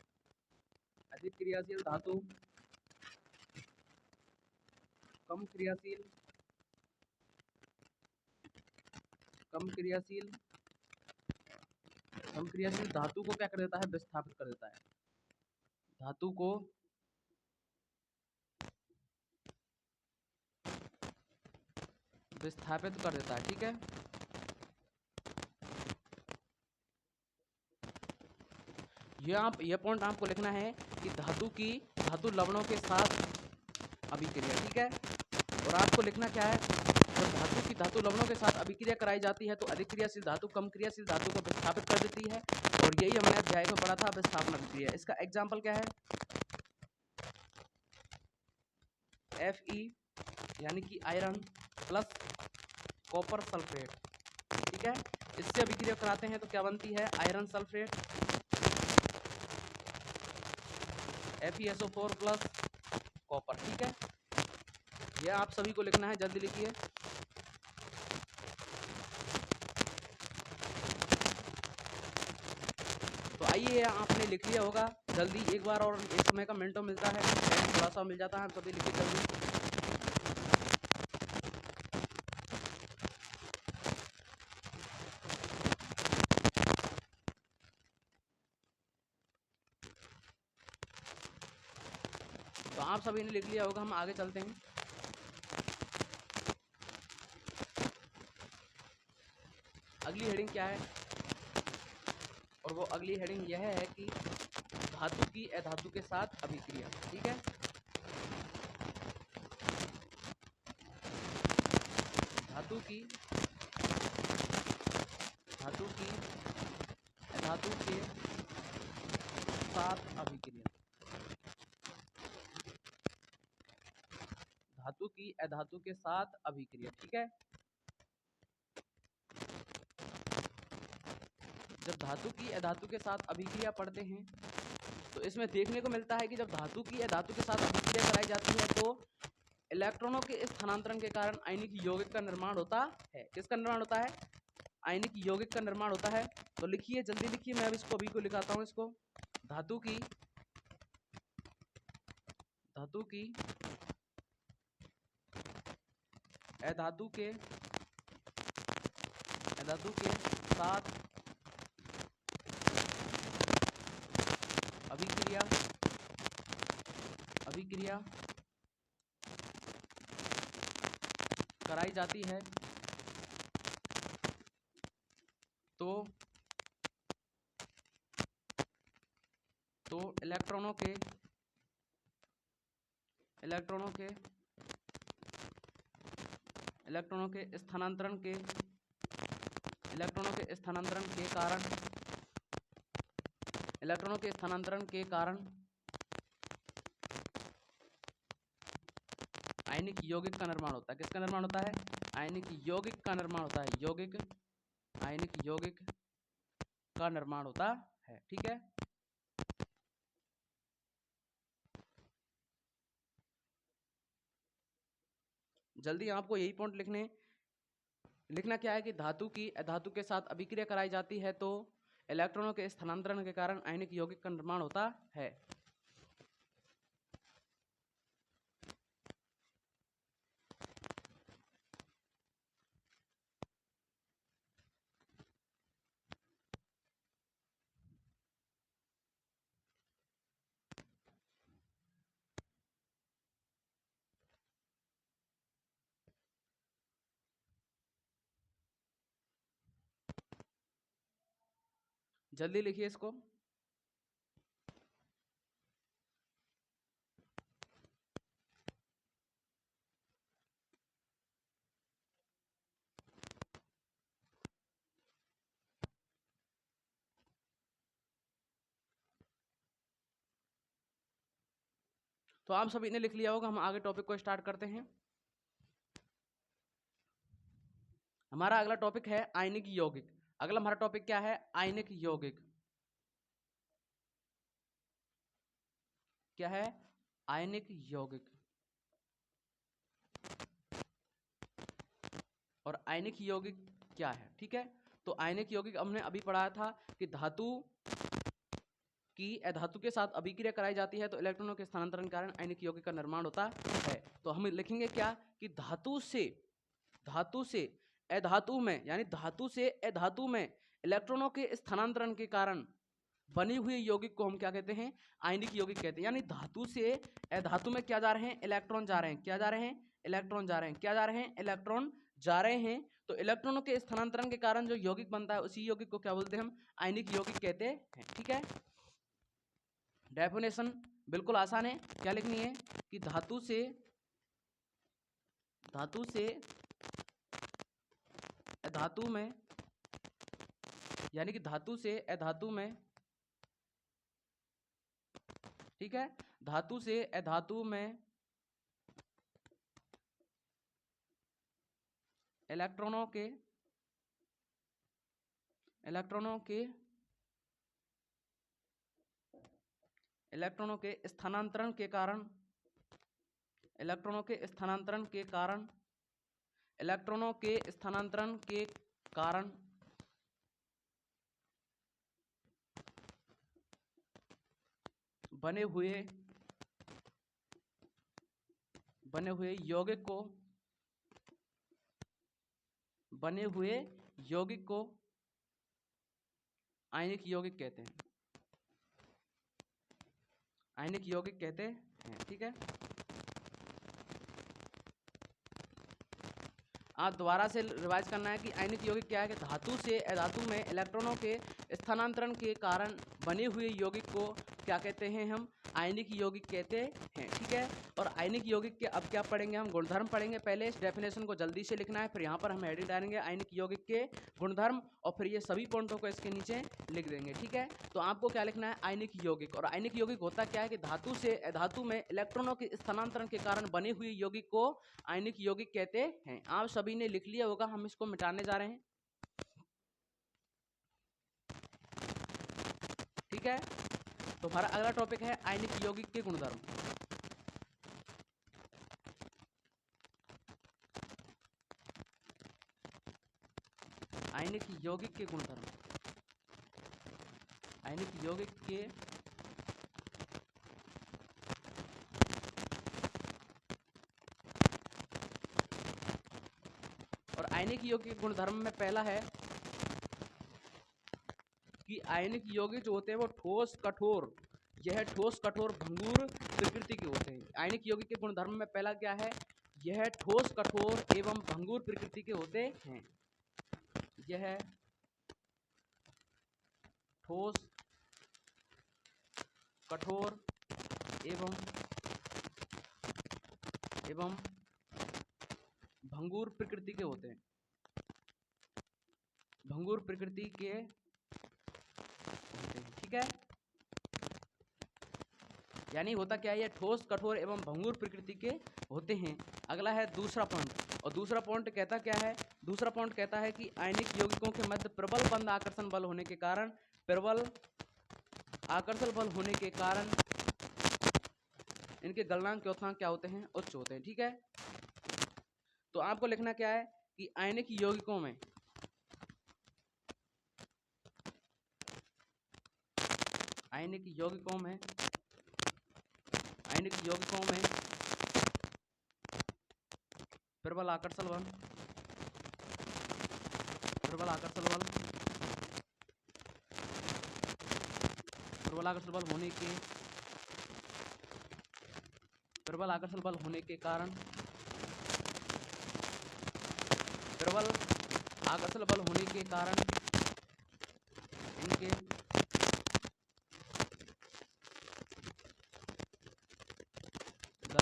है तो अधिक क्रियाशील धातु कम क्रियाशील धातु को क्या कर देता है, विस्थापित कर देता है, धातु को विस्थापित कर देता है। ठीक है, ये पॉइंट आपको लिखना है कि धातु की धातु लवणों के साथ अभिक्रिया। ठीक है, और आपको लिखना क्या है, जब धातु की धातु लवणों के साथ अभिक्रिया कराई जाती है तो अधिक क्रियाशील धातु कम क्रियाशील धातु को विस्थापित कर देती है। और यही हमने अध्याय में पढ़ा था, विस्थापन अभिक्रिया। इसका एग्जाम्पल क्या है, Fe यानी कि आयरन प्लस कॉपर सल्फेट। ठीक है, इससे अभिक्रिया कराते हैं तो क्या बनती है, iron sulphate FeSO4 plus copper. ठीक है, यह आप सभी को लिखना है, जल्दी लिखिए। तो आइए, आपने लिख लिया होगा, जल्दी एक बार और, एक समय का मिनटों मिलता है, थोड़ा सा मिल जाता है, सभी लिखिए जल्दी। तो आप सभी ने लिख लिया होगा, हम आगे चलते हैं। अगली हेडिंग क्या है, और वो अगली हेडिंग यह है कि धातु की अधातु के साथ अभिक्रिया। ठीक है, धातु की अधातु के साथ अभिक्रिया, धातु की अधातु के साथ अभिक्रिया। ठीक है, जब धातु की अधातु के साथ अभिक्रिया पढ़ते हैं तो इसमें देखने को मिलता है कि जब धातु की अधातु के साथ अभिक्रिया कराई जाती है तो इलेक्ट्रॉनों के स्थानांतरण के कारण आयनिक यौगिक का निर्माण होता है। किसका निर्माण होता है, आयनिक यौगिक का निर्माण होता है। तो लिखिए, जल्दी लिखिए, मैं अब इसको अभी को लिखाता हूँ। इसको धातु की अधातु के साथ अभिक्रिया कराई जाती है तो इलेक्ट्रॉनों के स्थानांतरण के कारण आयनिक यौगिक का निर्माण होता है। किसका निर्माण होता है, आयनिक यौगिक का निर्माण होता है, आयनिक यौगिक का निर्माण होता है। ठीक है, जल्दी आपको यही पॉइंट लिखना क्या है कि धातु की अधातु के साथ अभिक्रिया कराई जाती है तो इलेक्ट्रॉनों के स्थानांतरण के कारण आयनिक यौगिक का निर्माण होता है। जल्दी लिखिए इसको। तो आप सभी ने लिख लिया होगा, हम आगे टॉपिक को स्टार्ट करते हैं। हमारा अगला टॉपिक है आयनिक यौगिक। अगला हमारा टॉपिक क्या है? आयनिक यौगिक। क्या है? आयनिक यौगिक। और आयनिक यौगिक क्या है? ठीक है, तो आयनिक यौगिक हमने अभी पढ़ा था कि धातु की अधातु के साथ अभिक्रिया कराई जाती है तो इलेक्ट्रॉनों के स्थानांतरण के कारण आयनिक यौगिक का निर्माण होता है। तो हम लिखेंगे क्या कि धातु से अधातु में, यानी धातु से अधातु में इलेक्ट्रॉनों के स्थानांतरण के कारण बनी हुई यौगिक को हम क्या कहते हैं? आयनिक यौगिक कहते हैं। यानी धातु से अधातु में क्या जा रहे हैं? इलेक्ट्रॉन जा रहे हैं। क्या जा रहे हैं? इलेक्ट्रॉन जा रहे हैं। क्या जा रहे हैं? इलेक्ट्रॉन जा रहे हैं। तो इलेक्ट्रॉनों के स्थानांतरण के कारण जो यौगिक बनता है उसी यौगिक को क्या बोलते हैं? हम आयनिक यौगिक कहते हैं। ठीक है, डेफिनेशन बिल्कुल आसान है। क्या लिखनी है कि धातु से अधातु में, यानी कि धातु से अधातु में, ठीक है, धातु से अधातु में इलेक्ट्रॉनों के स्थानांतरण के कारण बने हुए यौगिक को आयनिक यौगिक कहते हैं। आयनिक यौगिक कहते हैं। ठीक है, आप दोबारा से रिवाइज करना है कि आयनिक यौगिक क्या है कि धातु से अधातु में इलेक्ट्रॉनों के स्थानांतरण के कारण बने हुए यौगिक को क्या कहते हैं? हम आयनिक यौगिक कहते हैं। ठीक है, और आयनिक यौगिक के अब क्या पढ़ेंगे? हम गुणधर्म पढ़ेंगे। पहले इस डेफिनेशन को जल्दी से लिखना है, फिर यहाँ पर हम हेडिंग डालेंगे आयनिक यौगिक के गुणधर्म, और फिर ये सभी पॉइंटों को इसके नीचे लिख देंगे। ठीक है, तो आपको क्या लिखना है? आयनिक यौगिक। और आयनिक यौगिक होता क्या है कि धातु से अधातु में इलेक्ट्रॉनों के स्थानांतरण के कारण बने हुए यौगिक को आयनिक यौगिक कहते हैं। आप सभी ने लिख लिया होगा, हम इसको मिटाने जा रहे हैं। ठीक है, तो हमारा अगला टॉपिक है आयनिक यौगिक के गुणधर्म। आयनिक यौगिक के गुणधर्म। आयनिक यौगिक के और आयनिक यौगिक के गुणधर्म में पहला है कि आयनिक यौगिक जो होते हैं वो ठोस कठोर, यह ठोस कठोर भंगुर प्रकृति के होते हैं। आयनिक यौगिक के गुणधर्म में पहला क्या है? यह ठोस कठोर एवं भंगुर प्रकृति के होते हैं। यह ठोस कठोर एवं भंगुर प्रकृति के होते हैं। भंगुर प्रकृति के होते हैं। ठीक है, यानी होता क्या है? ये ठोस कठोर एवं भंगुर प्रकृति के होते हैं। अगला है दूसरा पॉइंट, और दूसरा पॉइंट कहता क्या है? दूसरा पॉइंट कहता है कि आयनिक यौगिकों के मध्य प्रबल बंध आकर्षण बल होने के कारण, इनके गलनांक क्योथांक क्या होते हैं? उच्च होते हैं। ठीक है, तो आपको लिखना क्या है कि आयनिक यौगिकों में प्रबल आकर्षण बल होने के कारण इनके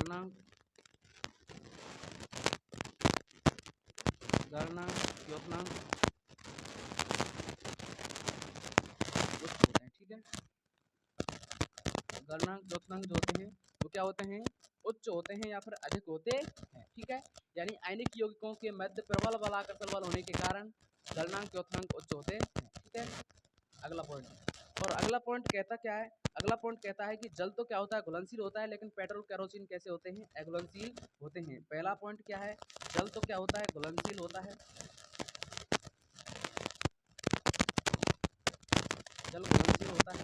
गलनांक द्योतनांक उच्च होते हैं। ठीक है, गलनांक द्योतनांक जो होते हैं वो क्या होते हैं, उच्च होते हैं या फिर अधिक होते हैं। ठीक है, यानी आयनिक यौगिकों के मध्य प्रबल बल आकर्षण बल होने के कारण गलनांक द्योतनांक उच्च होते हैं। ठीक है, अगला पॉइंट, और अगला पॉइंट कहता क्या है, अगला पॉइंट कहता है कि जल तो क्या होता है, घुलनशील होता है, लेकिन पेट्रोल केरोसिन कैसे होते हैं, अघुलनशील होते हैं। पहला पॉइंट क्या है, जल तो क्या होता है, घुलनशील होता है, जल घुलनशील होता है,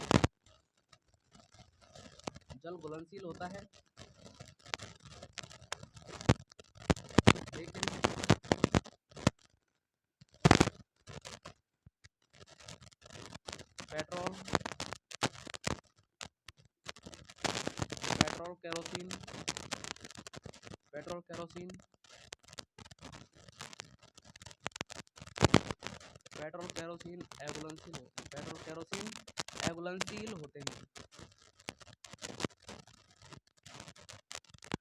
जल घुलनशील होता है, लेकिन petrol petrol kerosene petrol kerosene petrol kerosene अघुलनशील होते हैं, पेट्रोल केरोसिन अघुलनशील होते हैं।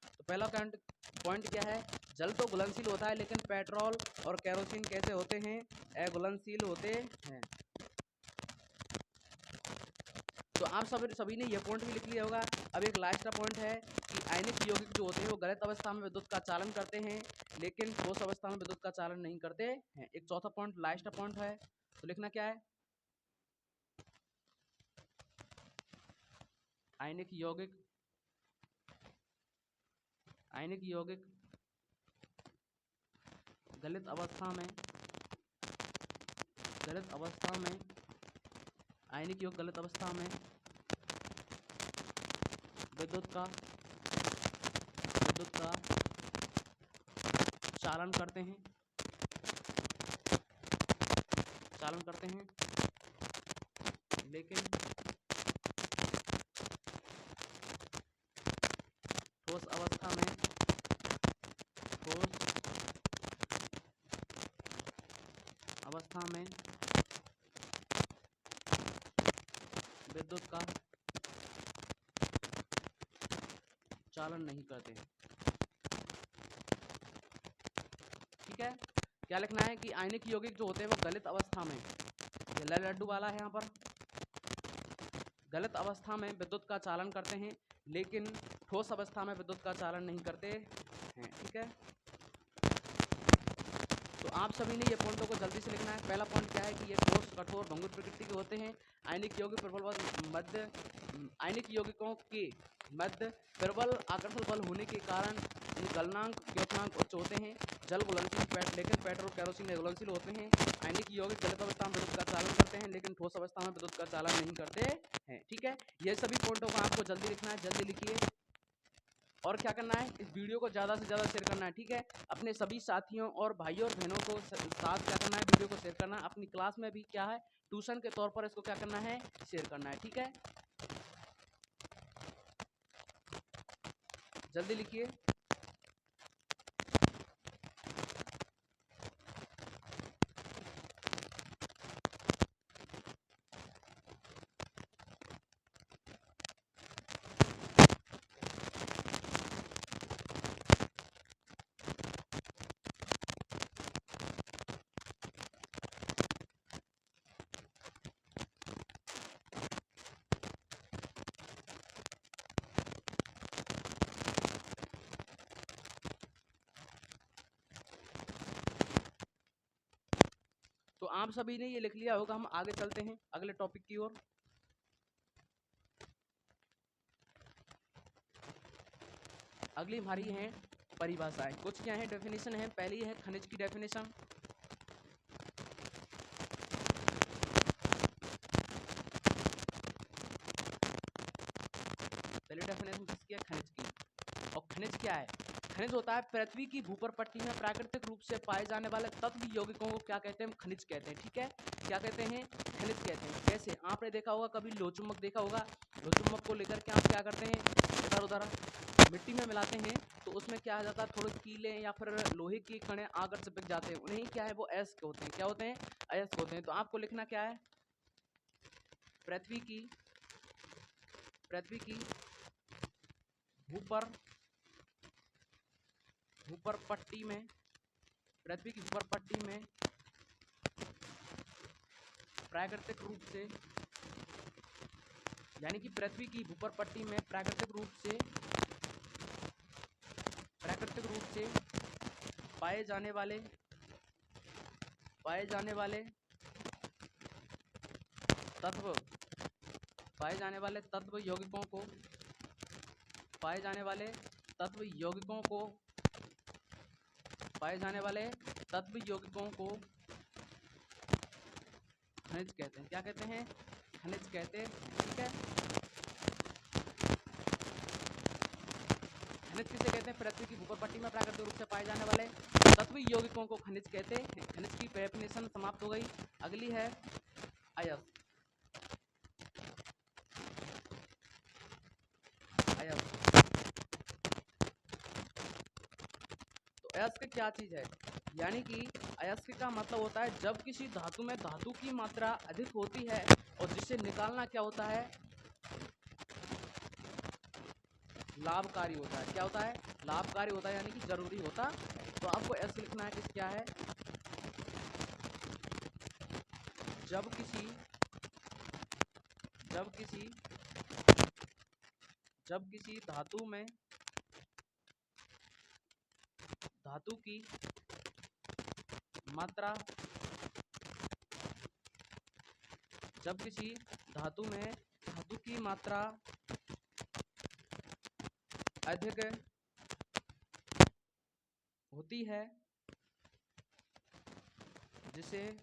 तो पहला पॉइंट क्या है, जल तो घुलनशील होता है, लेकिन पेट्रोल और केरोसिन कैसे होते हैं, अघुलनशील होते हैं। तो आप सभी ने ये पॉइंट भी लिख लिया होगा। अब एक लास्ट का पॉइंट है कि आयनिक यौगिक जो होते हैं वो गलत अवस्था में विद्युत का चालन करते हैं, लेकिन ठोस अवस्था में विद्युत का चालन नहीं करते हैं। एक चौथा पॉइंट लास्ट पॉइंट है, तो लिखना क्या है, आयनिक यौगिक गलत अवस्था में आयनिक योग गलत अवस्था में विद्युत का चालन करते हैं, लेकिन ठोस अवस्था में विद्युत का चालन नहीं करते हैं। ठीक है, क्या लिखना है कि आयनिक यौगिक जो होते हैं वो गलत अवस्था में, ये लड्डू वाला है यहाँ पर, गलत अवस्था में विद्युत का चालन करते हैं, लेकिन ठोस अवस्था में विद्युत का चालन नहीं करते हैं। ठीक है, तो आप सभी ने ये पॉइंटों को जल्दी से लिखना है। पहला पॉइंट क्या है कि ये ठोस, कठोर, भंगुर प्रकृति के होते हैं। आयनिक यौगिक आयनिक यौगिकों के मध्य प्रबल आकर्षण बल होने के कारण गलनांक द्योतनांक उच्च होते हैं। जल घुलनशील लेकिन पेट्रोल केरोसिन अघुलनशील होते हैं। आयनिक यौगिक गलत अवस्था में विद्युत का चालन करते हैं, लेकिन ठोस अवस्था में विद्युत का चालन नहीं करते हैं। ठीक है, ये सभी पॉइंटों को आपको जल्दी लिखना है, जल्दी लिखिए। और क्या करना है, इस वीडियो को ज़्यादा से ज़्यादा शेयर करना है। ठीक है, अपने सभी साथियों और भाइयों और बहनों को साथ क्या करना है, वीडियो को शेयर करना है। अपनी क्लास में भी क्या है, ट्यूशन के तौर पर इसको क्या करना है, शेयर करना है। ठीक है, जल्दी लिखिए। तो आप सभी ने ये लिख लिया होगा। हम आगे चलते हैं अगले टॉपिक की ओर। अगली हमारी है परिभाषाएं। कुछ क्या है, डेफिनेशन है। पहली है खनिज की डेफिनेशन। पहली डेफिनेशन किसकी है, खनिज की। और खनिज क्या है, खनिज होता है पृथ्वी की भूपर पट्टी में प्राकृतिक रूप से पाए जाने वाले तत्व यौगिकों को क्या कहते हैं, खनिज कहते हैं। ठीक है, क्या कहते हैं, खनिज कहते हैं। जैसे आपने देखा होगा, कभी लोचुम्बक देखा होगा, लोचुम्बक को लेकर के आप क्या करते हैं, इधर उधर मिट्टी में मिलाते हैं, तो उसमें क्या आ जाता है, थोड़े कीले या फिर लोहे के कणे आकर चिपक जाते हैं, उन्हें क्या है, वो अयस्क होते हैं। क्या होते हैं, अयस्क होते हैं। तो आपको लिखना क्या है, पृथ्वी की भूपर ऊपर पट्टी में, पृथ्वी की ऊपर पट्टी में प्राकृतिक रूप से, यानी कि पृथ्वी की ऊपर पट्टी में प्राकृतिक रूप से पाए जाने वाले तत्व, पाए जाने वाले तत्व यौगिकों को, पाए जाने वाले तत्व यौगिकों को, पाए जाने वाले तत्व यौगिकों को खनिज कहते हैं। क्या कहते हैं? खनिज कहते हैं। ठीक है, खनिज किसे कहते हैं? पृथ्वी की भूपर पट्टी में प्राकृतिक रूप से पाए जाने वाले तत्व यौगिकों को खनिज कहते हैं। खनिज की डेफिनेशन समाप्त हो गई। अगली है अयस्क। अयस्क, तो अयस्क क्या चीज है? यानी कि अयस्क का मतलब होता है जब किसी धातु में धातु की मात्रा अधिक होती है और जिसे निकालना क्या होता है? लाभकारी होता है। क्या होता है? लाभकारी होता है, यानी कि जरूरी होता है। तो आपको अयस्क लिखना है कि क्या है? जब किसी धातु में धातु की मात्रा, जब किसी धातु में धातु की मात्रा अधिक होती है, जिसे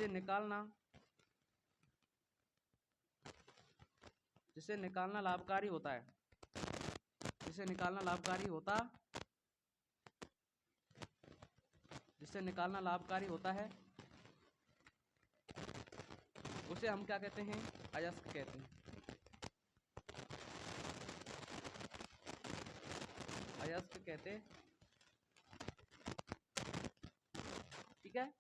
निकालना लाभकारी होता है। जिसे निकालना लाभकारी होता है, उसे हम क्या कहते हैं? अयस्क कहते हैं। अयस्क कहते हैं। ठीक है,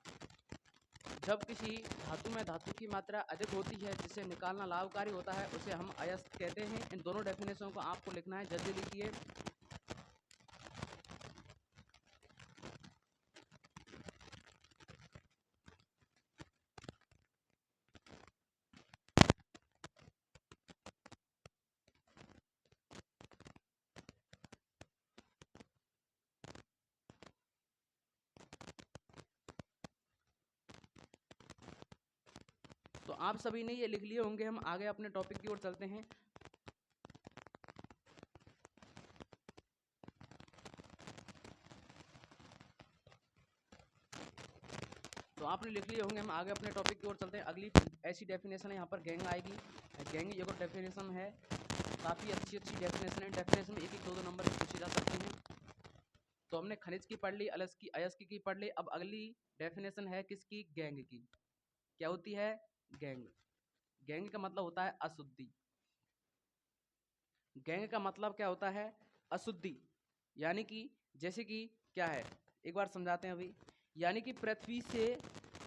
जब किसी धातु में धातु की मात्रा अधिक होती है जिसे निकालना लाभकारी होता है, उसे हम अयस्क कहते हैं। इन दोनों डेफिनेशन को आपको लिखना है, जल्दी लिखिए। तो आप सभी ने ये लिख लिए होंगे। हम आगे अपने टॉपिक की ओर चलते हैं। तो आपने लिख लिए होंगे। हम आगे अपने टॉपिक की ओर चलते हैं। अगली ऐसी डेफिनेशन है, यहाँ पर गैंग आएगी। गैंग ये डेफिनेशन है, काफ़ी अच्छी डेफिनेशन है। डेफिनेशन में एक एक दो नंबर पूछी जा सकती हैं। तो हमने खनिज की पढ़ ली, अयस्क की पढ़ ली। अब अगली डेफिनेशन है किसकी? गैंग की। क्या होती है? गैंग। गैंग का मतलब होता है अशुद्धि। गैंग का मतलब क्या होता है? अशुद्धि। यानी कि जैसे कि क्या है, एक बार समझाते हैं अभी। यानी कि पृथ्वी से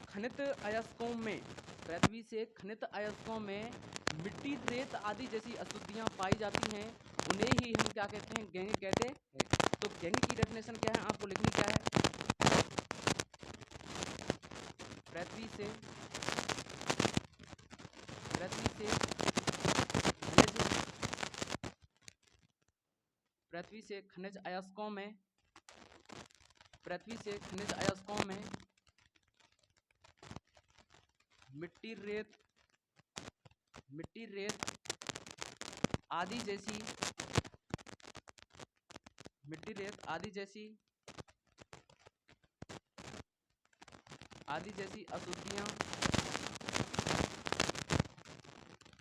खनित अयस्कों में मिट्टी, रेत आदि जैसी अशुद्धियां पाई जाती हैं, उन्हें ही हम क्या कहते हैं? गैंग कहते हैं। तो गैंग की डेफिनेशन क्या है? आपको लिखनी क्या है? पृथ्वी से खनिज अयस्कों में मिट्टी, रेत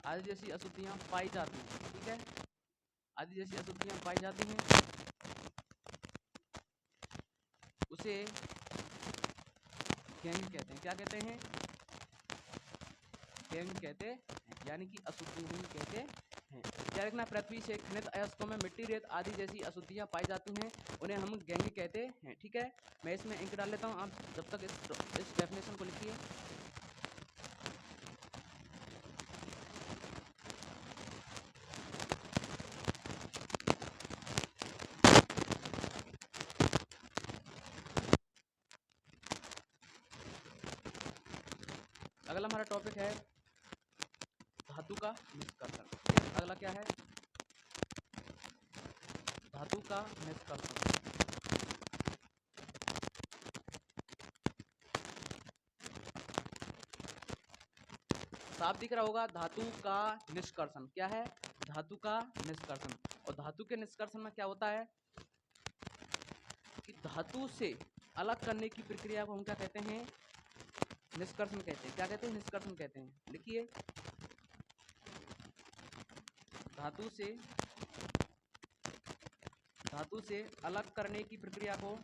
आदि जैसी अशुद्धियां पाई जाती हैं। ठीक है, आदि जैसी अशुद्धियां पाई जाती हैं, उसे गैंग कहते हैं। क्या कहते हैं? गैंग कहते हैं, यानी कि अशुद्धि नहीं कहते हैं। क्या लिखना? पृथ्वी से खनित अयस्कों में मिट्टी, रेत आदि जैसी अशुद्धियां पाई जाती हैं, उन्हें हम गैंग कहते हैं। ठीक है, मैं इसमें इंक डाल लेता हूं। आप जब तक इस डेफिनेशन को लिखिए। अगला हमारा टॉपिक है धातु का निष्कर्षण। अगला क्या है? धातु का निष्कर्षण। साफ दिख रहा होगा, धातु का निष्कर्षण क्या है? धातु का निष्कर्षण। और धातु के निष्कर्षण में क्या होता है कि धातु से अलग करने की प्रक्रिया को हम क्या कहते हैं? निष्कर्षण कहते हैं। क्या कहते हैं? निष्कर्षण कहते हैं। लिखिए, धातु से अलग करने की प्रक्रिया को,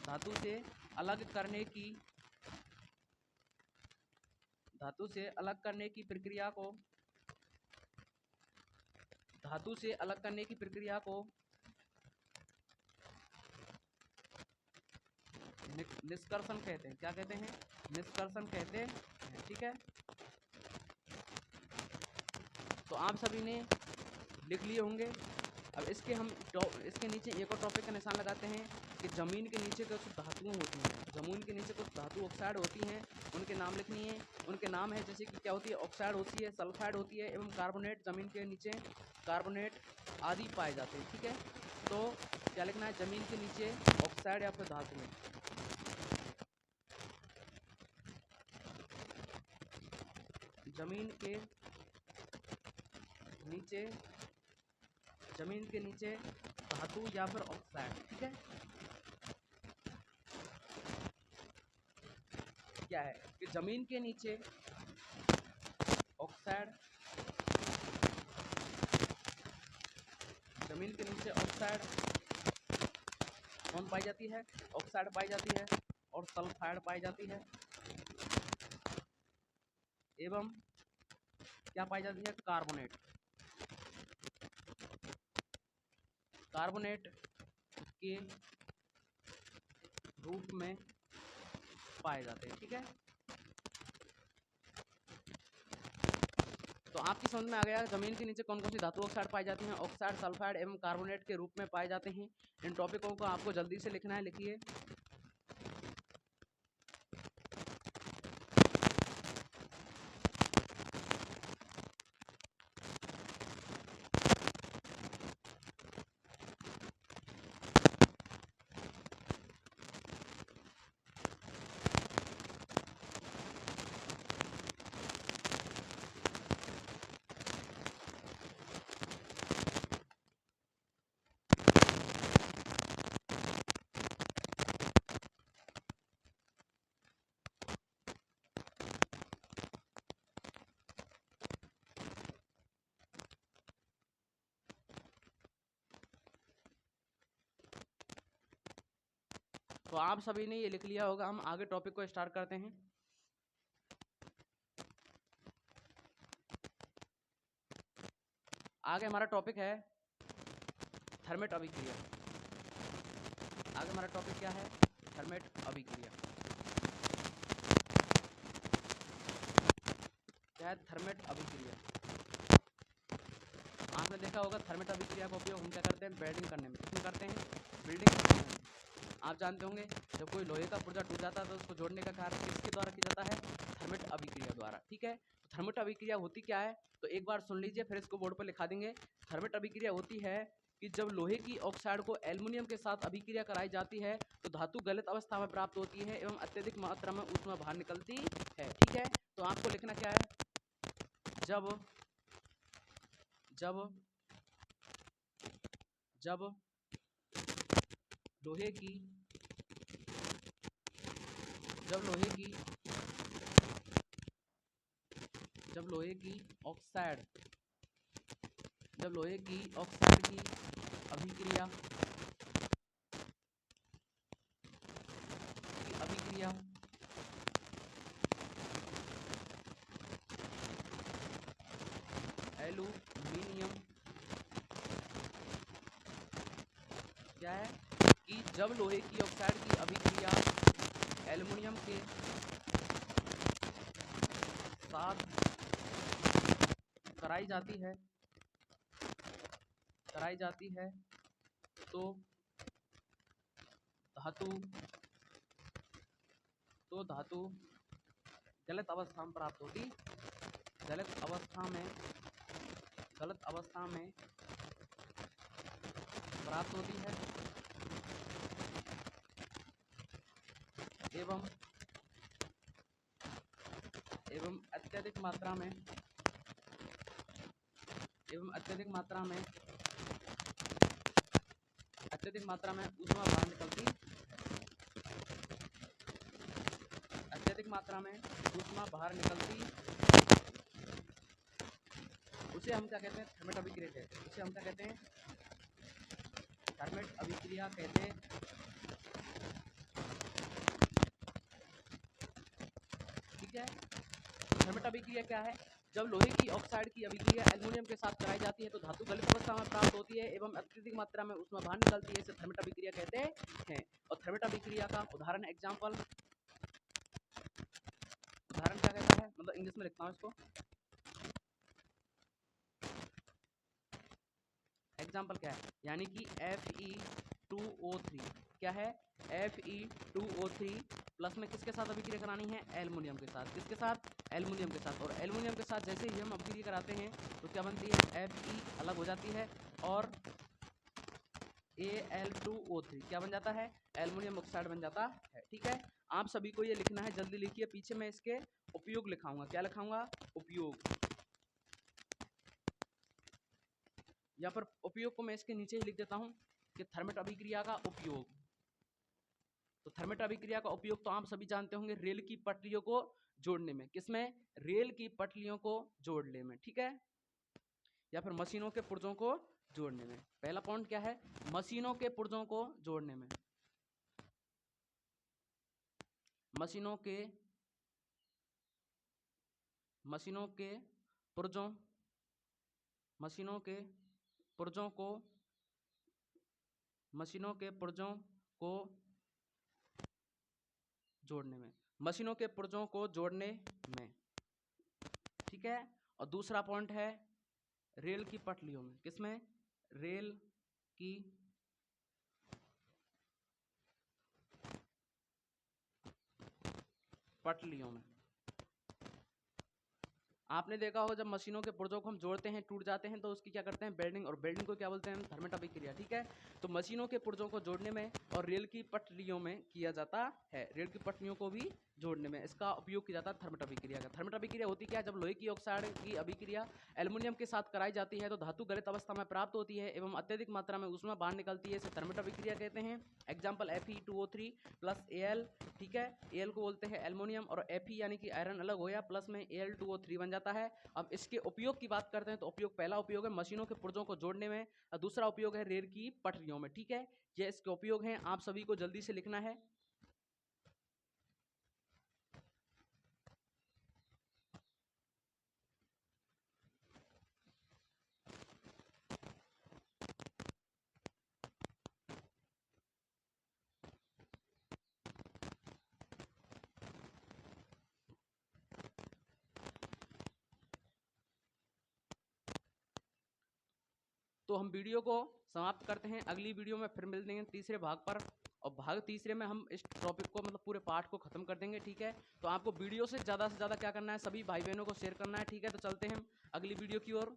धातु से अलग करने की, धातु से अलग करने की प्रक्रिया को, धातु से अलग करने की प्रक्रिया को निष्कर्षण कहते हैं। क्या कहते हैं? निष्कर्षण कहते हैं। ठीक है, तो आप सभी ने लिख लिए होंगे। अब इसके नीचे एक और टॉपिक का निशान लगाते हैं कि जमीन के नीचे कुछ धातुएं होती हैं। जमीन के नीचे कुछ धातु ऑक्साइड होती हैं, उनके नाम लिखनी है। उनके नाम है जैसे कि क्या होती है? ऑक्साइड होती है, सल्फाइड होती है एवं कार्बोनेट। जमीन के नीचे कार्बोनेट आदि पाए जाते हैं। ठीक है, तो क्या लिखना है? जमीन के नीचे ऑक्साइड या फिर धातुएं। जमीन के नीचे धातु या फिर ऑक्साइड। ठीक है, क्या है कि जमीन के नीचे ऑक्साइड, जमीन के नीचे ऑक्साइड कौन पाई जाती है? ऑक्साइड पाई जाती है और सल्फाइड पाई जाती है एवं क्या पाई जाती है? कार्बोनेट। कार्बोनेट के रूप में पाए जाते हैं। ठीक है, तो आपकी समझ में आ गया जमीन के नीचे कौन कौन सी धातु ऑक्साइड पाई जाती हैं। ऑक्साइड, सल्फाइड एवं कार्बोनेट के रूप में पाए जाते हैं। इन टॉपिकों को आपको जल्दी से लिखना है। लिखिए, तो आप सभी ने ये लिख लिया होगा। हम आगे टॉपिक को स्टार्ट करते हैं। आगे हमारा टॉपिक है थर्मेट अभिक्रिया। आगे हमारा टॉपिक क्या है? थर्मेट अभिक्रिया। क्या है? थर्मेट अभिक्रिया। आपने देखा होगा थर्मेट अभिक्रिया का उपयोग हम क्या करते हैं? वेल्डिंग करने में। किसमें करते हैं? बिल्डिंग करने में। आप जानते होंगे जब कोई लोहे का पुर्जा टूट जाता है तो उसको जोड़ने का कार्य किसके द्वारा किया जाता है? थर्मेट अभिक्रिया द्वारा। ठीक है, तो थर्मेट अभिक्रिया होती क्या है? तो एक बार सुन लीजिए, फिर इसको बोर्ड पर लिखा देंगे। थर्मेट अभिक्रिया होती है कि जब लोहे की ऑक्साइड को एल्युमिनियम के साथ अभिक्रिया कराई जाती है तो धातु गलित अवस्था में प्राप्त होती है एवं अत्यधिक मात्रा में ऊष्मा बाहर निकलती है। ठीक है, तो आपको लिखना क्या है? जब जब जब लोहे की जब लोहे की जब लोहे की ऑक्साइड जब लोहे की ऑक्साइड की अभिक्रिया एल्यूमिनियम क्या है कि जब लोहे की ऑक्साइड की अभिक्रिया एल्युमिनियम के साथ कराई जाती है तो धातु गलत अवस्था में प्राप्त होती, गलत अवस्था में प्राप्त होती है एवं अत्यधिक मात्रा में ऊष्मा बाहर निकलती, अत्यधिक मात्रा में ऊष्मा बाहर निकलती, उसे हम क्या कहते हैं? थर्मेट अभिक्रिया कहते हैं। उसे हम क्या कहते हैं? थर्मेट अभिक्रिया कहते हैं। ठीक है, थर्मेट अभिक्रिया क्या है? जब लोहे की ऑक्साइड की अभिक्रिया एल्युमिनियम के साथ कराई जाती है तो धातु गलित अवस्था में प्राप्त होती है एवं अत्यधिक मात्रा में ऊष्मा बाहर निकलती है, इसे थर्मेट अभिक्रिया कहते हैं। और थर्मेट अभिक्रिया का उदाहरण क्या कहता है? मतलब इंग्लिश में लिखता हूँ इसको। एग्जाम्पल क्या है? यानी कि Fe2O3 क्या है? Fe2O3 प्लस में किसके साथ अभिक्रिया करानी है? एल्युमिनियम के साथ। किसके साथ? एल्युमिनियम के साथ। और एल्युमिनियम के साथ जैसे ही हम अभिक्रिया कराते हैं तो क्या बनती है? Fe अलग हो जाती है और Al2O3 क्या बन जाता है? एल्युमिनियम ऑक्साइड बन जाता है। ठीक है, आप सभी को ये लिखना है, जल्दी लिखिए। पीछे मैं इसके उपयोग लिखाऊंगा। क्या लिखाऊंगा? उपयोग। यहाँ पर उपयोग को मैं इसके नीचे ही लिख देता हूँ कि थर्मेट अभिक्रिया का उपयोग। तो थर्मेट अभिक्रिया का उपयोग तो आप सभी जानते होंगे, रेल की पटरियों को जोड़ने में। किसमें? रेल की पटरियों को जोड़ने में। ठीक है, या फिर मशीनों के पुर्जों को जोड़ने में। पहला पॉइंट क्या है? मशीनों के पुर्जों को जोड़ने में। मशीनों के पुर्जों को जोड़ने में। मशीनों के पुर्जों को जोड़ने में। ठीक है, और दूसरा पॉइंट है रेल की पटरियों में। किसमें? रेल की पटरियों में। आपने देखा होगा जब मशीनों के पुर्जों को हम जोड़ते हैं, टूट जाते हैं, तो उसकी क्या करते हैं? बेल्डिंग। और बेल्डिंग को क्या बोलते हैं? थर्मेट अभिक्रिया। ठीक है, तो मशीनों के पुर्जों को जोड़ने में और रेल की पटरियों में किया जाता है। रेल की पटरियों को भी जोड़ने में इसका उपयोग किया जाता है थर्मेट अभिक्रिया का। थर्मेट अभिक्रिया होती क्या है? जब लोहे की ऑक्साइड की अभिक्रिया एल्युमिनियम के साथ कराई जाती है तो धातु गलित अवस्था में प्राप्त होती है एवं अत्यधिक मात्रा में ऊष्मा बाहर निकलती है, इसे थर्मेट अभिक्रिया कहते हैं। Example Fe2O3 plus Al। ठीक है, Al को बोलते हैं एल्युमिनियम और Fe यानी कि आयरन अलग हो गया, प्लस में Al2O3 बन जाता है। अब इसके उपयोग की बात करते हैं तो उपयोग, पहला उपयोग है मशीनों के पुर्जों को जोड़ने में और दूसरा उपयोग है रेल की पटरियों में। ठीक है, ये इसके उपयोग हैं, आप सभी को जल्दी से लिखना है। तो हम वीडियो को समाप्त करते हैं, अगली वीडियो में फिर मिल देंगे तीसरे भाग पर। और भाग तीसरे में हम इस टॉपिक को, मतलब पूरे पार्ट को खत्म कर देंगे। ठीक है, तो आपको वीडियो से ज़्यादा क्या करना है? सभी भाई बहनों को शेयर करना है। ठीक है, तो चलते हैं हम अगली वीडियो की ओर।